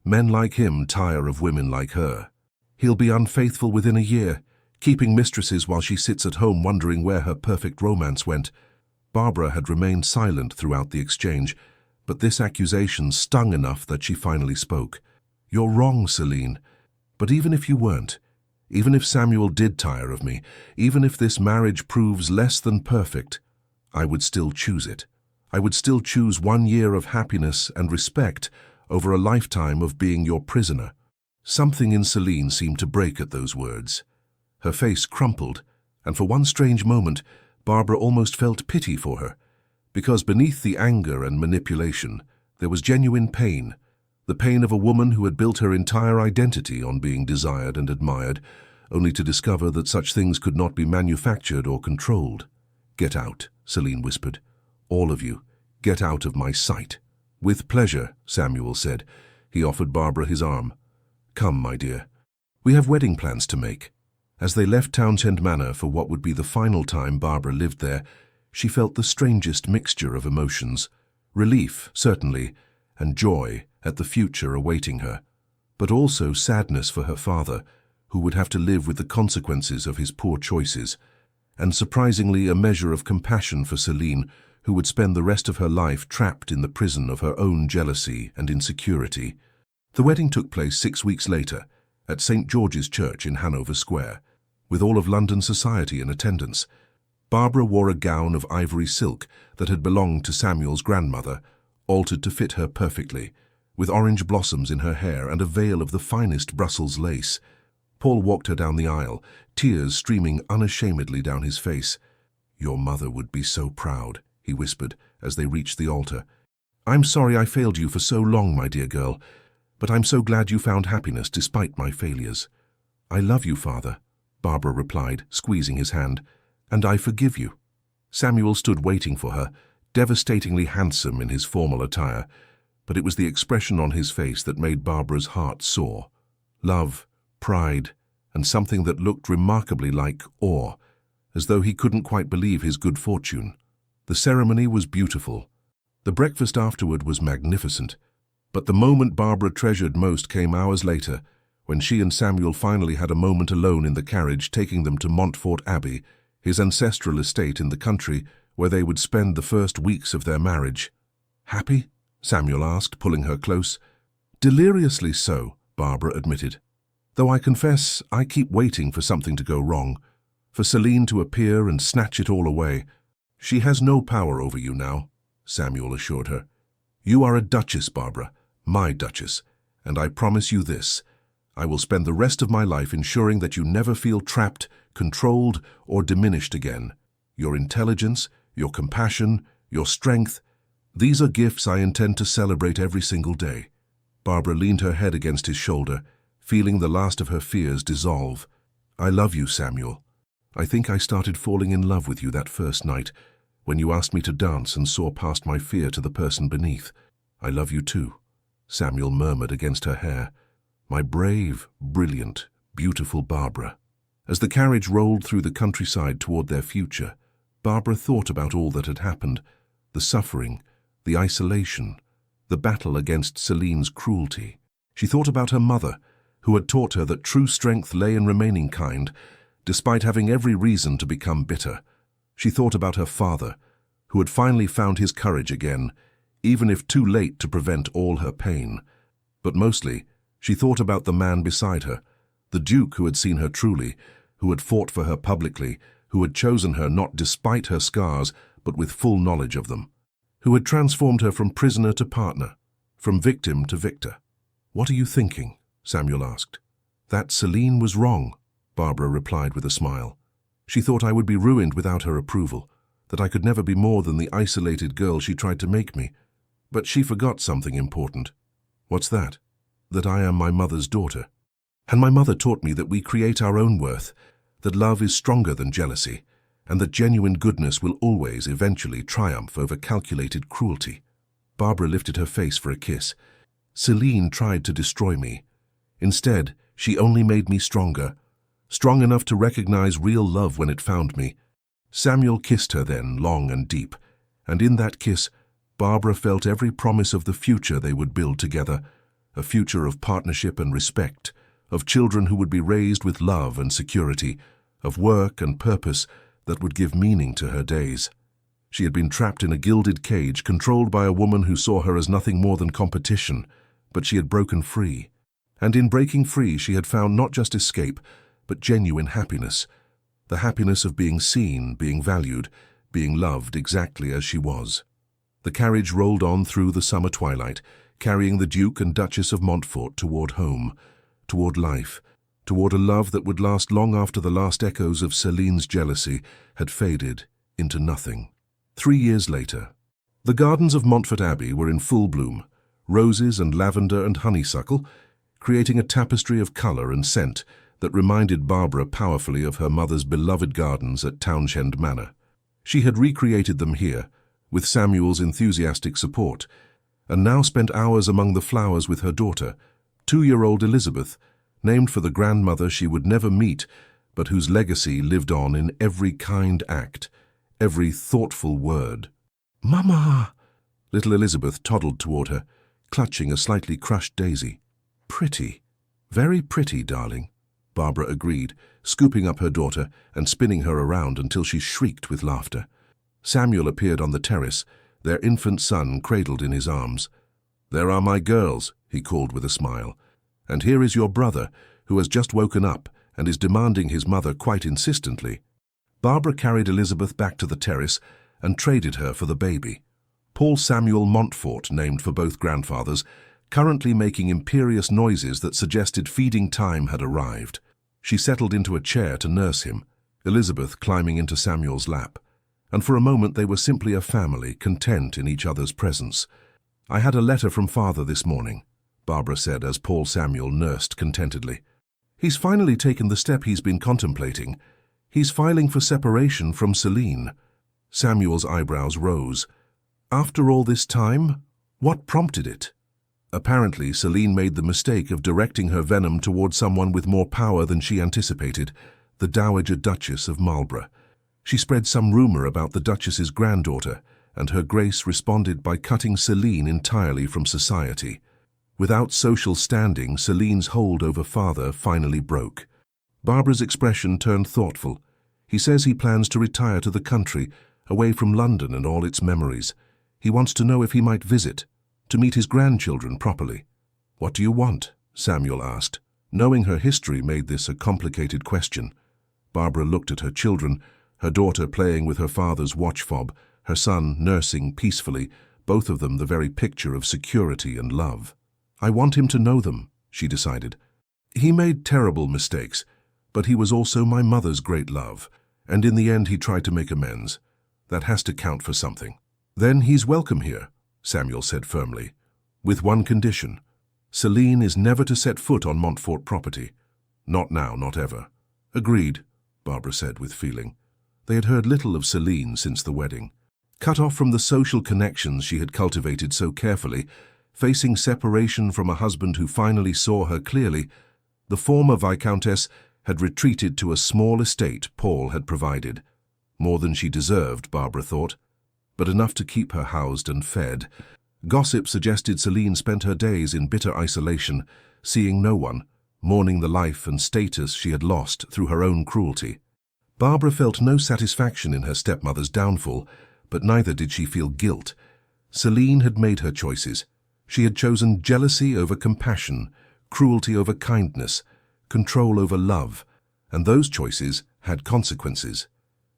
Men like him tire of women like her. He'll be unfaithful within a year, keeping mistresses while she sits at home wondering where her perfect romance went. Barbara had remained silent throughout the exchange, but this accusation stung enough that she finally spoke. You're wrong, Celine. But even if you weren't, even if Samuel did tire of me, even if this marriage proves less than perfect, I would still choose it. I would still choose 1 year of happiness and respect over a lifetime of being your prisoner. Something in Celine seemed to break at those words. Her face crumpled, and for one strange moment, Barbara almost felt pity for her, because beneath the anger and manipulation, there was genuine pain, the pain of a woman who had built her entire identity on being desired and admired, only to discover that such things could not be manufactured or controlled. Get out, Celine whispered. All of you, get out of my sight. With pleasure, Samuel said. He offered Barbara his arm. Come, my dear. We have wedding plans to make. As they left Townshend Manor for what would be the final time Barbara lived there, she felt the strangest mixture of emotions. Relief, certainly, and joy at the future awaiting her, but also sadness for her father, who would have to live with the consequences of his poor choices, and surprisingly a measure of compassion for Celine, who would spend the rest of her life trapped in the prison of her own jealousy and insecurity. The wedding took place 6 weeks later, at St. George's Church in Hanover Square, with all of London society in attendance. Barbara wore a gown of ivory silk that had belonged to Samuel's grandmother, altered to fit her perfectly, with orange blossoms in her hair and a veil of the finest Brussels lace. Paul walked her down the aisle, tears streaming unashamedly down his face. Your mother would be so proud, he whispered as they reached the altar. I'm sorry I failed you for so long, my dear girl, but I'm so glad you found happiness despite my failures. I love you, Father, Barbara replied, squeezing his hand, and I forgive you. Samuel stood waiting for her, devastatingly handsome in his formal attire, but it was the expression on his face that made Barbara's heart soar. Love, pride, and something that looked remarkably like awe, as though he couldn't quite believe his good fortune. The ceremony was beautiful. The breakfast afterward was magnificent. But the moment Barbara treasured most came hours later, when she and Samuel finally had a moment alone in the carriage taking them to Montfort Abbey, his ancestral estate in the country where they would spend the first weeks of their marriage. Happy? Samuel asked, pulling her close. Deliriously so, Barbara admitted. Though I confess I keep waiting for something to go wrong, for Celine to appear and snatch it all away. She has no power over you now, Samuel assured her. You are a duchess, Barbara, my duchess, and I promise you this. I will spend the rest of my life ensuring that you never feel trapped, controlled, or diminished again. Your intelligence, your compassion, your strength, these are gifts I intend to celebrate every single day. Barbara leaned her head against his shoulder, feeling the last of her fears dissolve. I love you, Samuel. I think I started falling in love with you that first night, when you asked me to dance and saw past my fear to the person beneath. I love you too, Samuel murmured against her hair. My brave, brilliant, beautiful Barbara. As the carriage rolled through the countryside toward their future, Barbara thought about all that had happened, the suffering, the isolation, the battle against Celine's cruelty. She thought about her mother, who had taught her that true strength lay in remaining kind, despite having every reason to become bitter. She thought about her father, who had finally found his courage again, even if too late to prevent all her pain. But mostly, she thought about the man beside her, the Duke who had seen her truly, who had fought for her publicly, who had chosen her not despite her scars, but with full knowledge of them, who had transformed her from prisoner to partner, from victim to victor. What are you thinking? Samuel asked. That Celine was wrong, Barbara replied with a smile. She thought I would be ruined without her approval, that I could never be more than the isolated girl she tried to make me. But she forgot something important. What's that? That I am my mother's daughter. And my mother taught me that we create our own worth, that love is stronger than jealousy, and that genuine goodness will always eventually triumph over calculated cruelty. Barbara lifted her face for a kiss. Celine tried to destroy me. Instead, she only made me stronger, strong enough to recognize real love when it found me. Samuel kissed her then, long and deep, and in that kiss, Barbara felt every promise of the future they would build together, a future of partnership and respect, of children who would be raised with love and security, of work and purpose that would give meaning to her days. She had been trapped in a gilded cage, controlled by a woman who saw her as nothing more than competition, but she had broken free. And in breaking free, she had found not just escape, but genuine happiness. The happiness of being seen, being valued, being loved exactly as she was. The carriage rolled on through the summer twilight, carrying the Duke and Duchess of Montfort toward home, toward life, toward a love that would last long after the last echoes of Celine's jealousy had faded into nothing. 3 years later, the gardens of Montfort Abbey were in full bloom, roses and lavender and honeysuckle, creating a tapestry of colour and scent that reminded Barbara powerfully of her mother's beloved gardens at Townshend Manor. She had recreated them here, with Samuel's enthusiastic support, and now spent hours among the flowers with her daughter, 2-year-old Elizabeth, named for the grandmother she would never meet, but whose legacy lived on in every kind act, every thoughtful word. "Mama!" Little Elizabeth toddled toward her, clutching a slightly crushed daisy. "Pretty, very pretty, darling," Barbara agreed, scooping up her daughter and spinning her around until she shrieked with laughter. Samuel appeared on the terrace, their infant son cradled in his arms. "There are my girls," he called with a smile. "And here is your brother, who has just woken up and is demanding his mother quite insistently." Barbara carried Elizabeth back to the terrace and traded her for the baby. Paul Samuel Montfort, named for both grandfathers, currently making imperious noises that suggested feeding time had arrived. She settled into a chair to nurse him, Elizabeth climbing into Samuel's lap. And for a moment they were simply a family, content in each other's presence. "I had a letter from Father this morning," Barbara said as Paul Samuel nursed contentedly. "He's finally taken the step he's been contemplating. He's filing for separation from Celine." Samuel's eyebrows rose. "After all this time? What prompted it?" Apparently, Celine made the mistake of directing her venom toward someone with more power than she anticipated, the Dowager Duchess of Marlborough. She spread some rumor about the Duchess's granddaughter, and Her Grace responded by cutting Celine entirely from society. Without social standing, Celine's hold over Father finally broke. Barbara's expression turned thoughtful. "He says he plans to retire to the country, away from London and all its memories. He wants to know if he might visit, to meet his grandchildren properly." "What do you want?" Samuel asked. Knowing her history made this a complicated question. Barbara looked at her children, her daughter playing with her father's watch fob, her son nursing peacefully, both of them the very picture of security and love. I want him to know them, she decided. He made terrible mistakes, but he was also my mother's great love, and in the end he tried to make amends. That has to count for something. Then he's welcome here, Samuel said firmly, with one condition. Celine is never to set foot on Montfort property. Not now, not ever. Agreed, Barbara said with feeling. They had heard little of Celine since the wedding. Cut off from the social connections she had cultivated so carefully, facing separation from a husband who finally saw her clearly, the former Viscountess had retreated to a small estate Paul had provided. More than she deserved, Barbara thought, but enough to keep her housed and fed. Gossip suggested Celine spent her days in bitter isolation, seeing no one, mourning the life and status she had lost through her own cruelty. Barbara felt no satisfaction in her stepmother's downfall, but neither did she feel guilt. Celine had made her choices. She had chosen jealousy over compassion, cruelty over kindness, control over love, and those choices had consequences.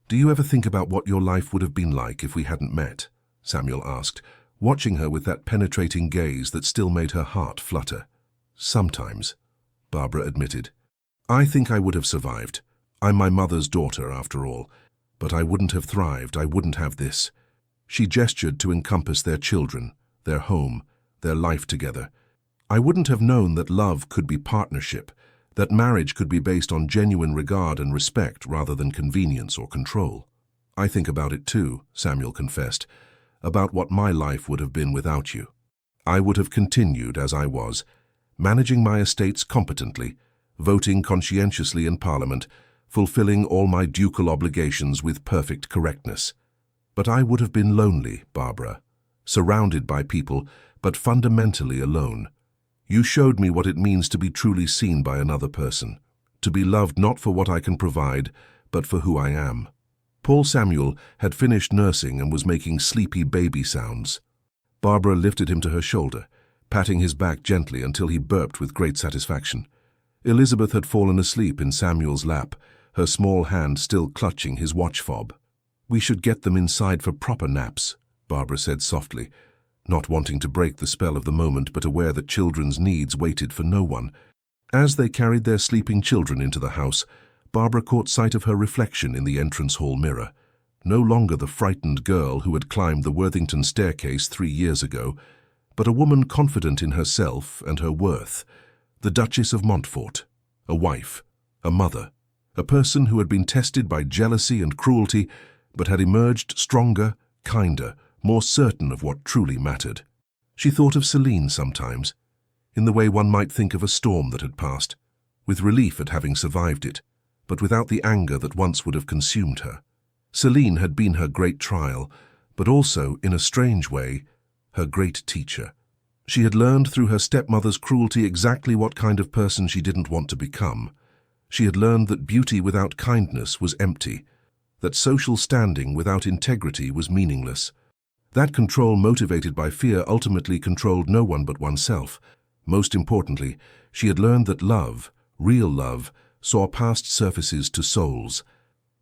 "Do you ever think about what your life would have been like if we hadn't met?" Samuel asked, watching her with that penetrating gaze that still made her heart flutter. "Sometimes," Barbara admitted. "I think I would have survived. I'm my mother's daughter, after all. But I wouldn't have thrived, I wouldn't have this." She gestured to encompass their children, their home, their life together. "I wouldn't have known that love could be partnership, that marriage could be based on genuine regard and respect rather than convenience or control." "I think about it too," Samuel confessed, "about what my life would have been without you. I would have continued as I was, managing my estates competently, voting conscientiously in Parliament, fulfilling all my ducal obligations with perfect correctness. But I would have been lonely, Barbara, surrounded by people, but fundamentally alone. You showed me what it means to be truly seen by another person, to be loved not for what I can provide, but for who I am." Paul Samuel had finished nursing and was making sleepy baby sounds. Barbara lifted him to her shoulder, patting his back gently until he burped with great satisfaction. Elizabeth had fallen asleep in Samuel's lap, her small hand still clutching his watch fob. "We should get them inside for proper naps," Barbara said softly, not wanting to break the spell of the moment but aware that children's needs waited for no one. As they carried their sleeping children into the house, Barbara caught sight of her reflection in the entrance hall mirror. No longer the frightened girl who had climbed the Worthington staircase 3 years ago, but a woman confident in herself and her worth, the Duchess of Montfort, a wife, a mother, a person who had been tested by jealousy and cruelty, but had emerged stronger, kinder, more certain of what truly mattered. She thought of Celine sometimes, in the way one might think of a storm that had passed, with relief at having survived it, but without the anger that once would have consumed her. Celine had been her great trial, but also, in a strange way, her great teacher. She had learned through her stepmother's cruelty exactly what kind of person she didn't want to become. She had learned that beauty without kindness was empty, that social standing without integrity was meaningless. That control motivated by fear ultimately controlled no one but oneself. Most importantly, she had learned that love, real love, saw past surfaces to souls,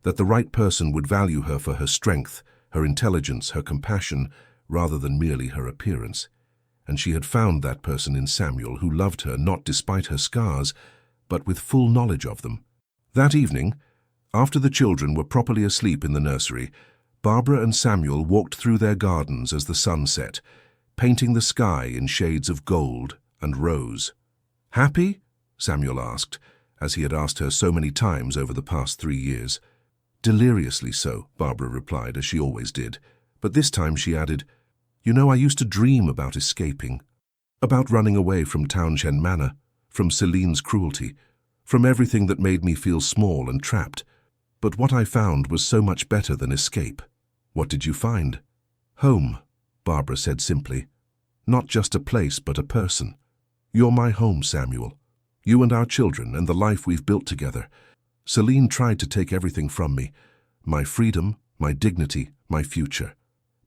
that the right person would value her for her strength, her intelligence, her compassion, rather than merely her appearance. And she had found that person in Samuel, who loved her not despite her scars, but with full knowledge of them. That evening, after the children were properly asleep in the nursery, Barbara and Samuel walked through their gardens as the sun set, painting the sky in shades of gold and rose. "Happy?" Samuel asked, as he had asked her so many times over the past 3 years. "Deliriously so," Barbara replied, as she always did. But this time she added, "You know, I used to dream about escaping, about running away from Townshend Manor, from Celine's cruelty, from everything that made me feel small and trapped. But what I found was so much better than escape." "What did you find?" "Home," Barbara said simply. "Not just a place, but a person. You're my home, Samuel. You and our children and the life we've built together. Celine tried to take everything from me, my freedom, my dignity, my future.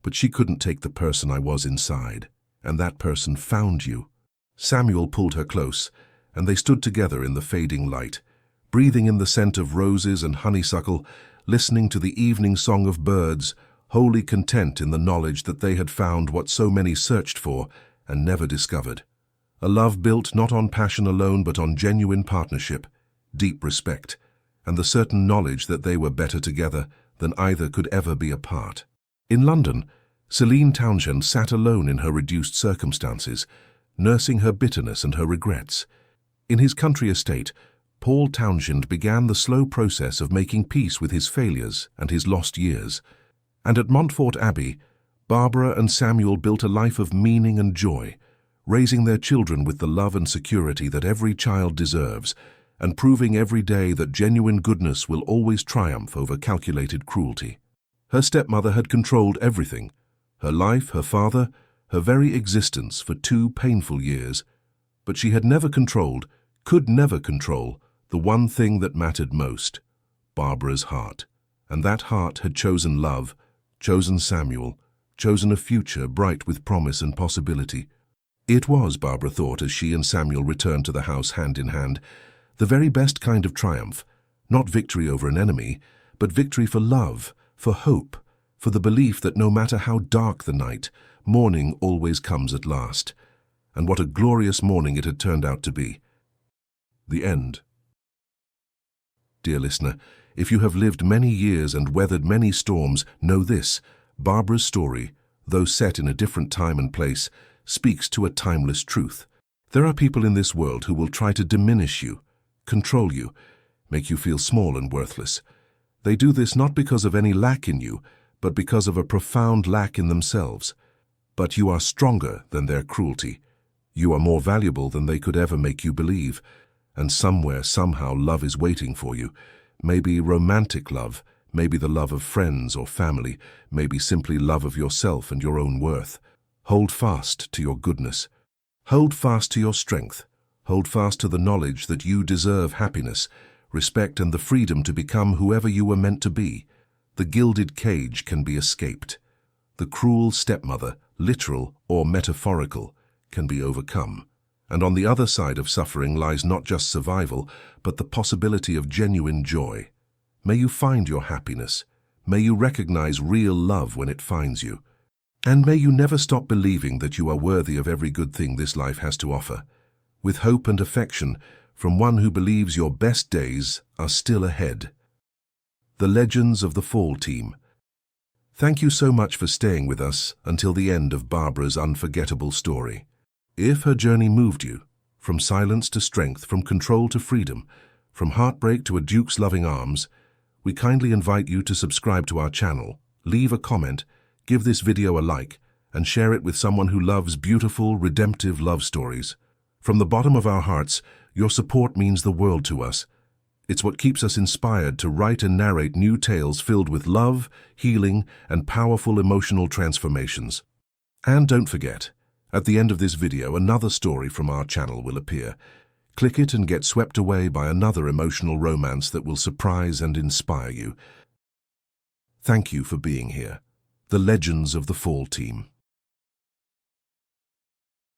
But she couldn't take the person I was inside, and that person found you." Samuel pulled her close, and they stood together in the fading light, breathing in the scent of roses and honeysuckle, listening to the evening song of birds, wholly content in the knowledge that they had found what so many searched for and never discovered. A love built not on passion alone but on genuine partnership, deep respect, and the certain knowledge that they were better together than either could ever be apart. In London, Celine Townshend sat alone in her reduced circumstances, nursing her bitterness and her regrets. In his country estate, Paul Townshend began the slow process of making peace with his failures and his lost years. And at Montfort Abbey, Barbara and Samuel built a life of meaning and joy, raising their children with the love and security that every child deserves, and proving every day that genuine goodness will always triumph over calculated cruelty. Her stepmother had controlled everything, her life, her father, her very existence for 2 painful years, but she had never controlled, could never control, the one thing that mattered most, Barbara's heart. And that heart had chosen love, chosen Samuel, chosen a future bright with promise and possibility. It was, Barbara thought as she and Samuel returned to the house hand in hand, the very best kind of triumph, not victory over an enemy, but victory for love, for hope, for the belief that no matter how dark the night, morning always comes at last. And what a glorious morning it had turned out to be. The end. Dear listener, if you have lived many years and weathered many storms, know this: Barbara's story, though set in a different time and place, speaks to a timeless truth. There are people in this world who will try to diminish you, control you, make you feel small and worthless. They do this not because of any lack in you, but because of a profound lack in themselves. But you are stronger than their cruelty. You are more valuable than they could ever make you believe. And somewhere, somehow, love is waiting for you. Maybe romantic love, maybe the love of friends or family, maybe simply love of yourself and your own worth. Hold fast to your goodness. Hold fast to your strength. Hold fast to the knowledge that you deserve happiness, respect, and the freedom to become whoever you were meant to be. The gilded cage can be escaped. The cruel stepmother, literal or metaphorical, can be overcome. And on the other side of suffering lies not just survival, but the possibility of genuine joy. May you find your happiness. May you recognize real love when it finds you. And may you never stop believing that you are worthy of every good thing this life has to offer. With hope and affection from one who believes your best days are still ahead. The Legends of the Fall Team. Thank you so much for staying with us until the end of Barbara's unforgettable story. If her journey moved you, from silence to strength, from control to freedom, from heartbreak to a duke's loving arms, we kindly invite you to subscribe to our channel, leave a comment, give this video a like, and share it with someone who loves beautiful, redemptive love stories. From the bottom of our hearts, your support means the world to us. It's what keeps us inspired to write and narrate new tales filled with love, healing, and powerful emotional transformations. And don't forget, at the end of this video, another story from our channel will appear. Click it and get swept away by another emotional romance that will surprise and inspire you. Thank you for being here. The Legends of the Fall Team.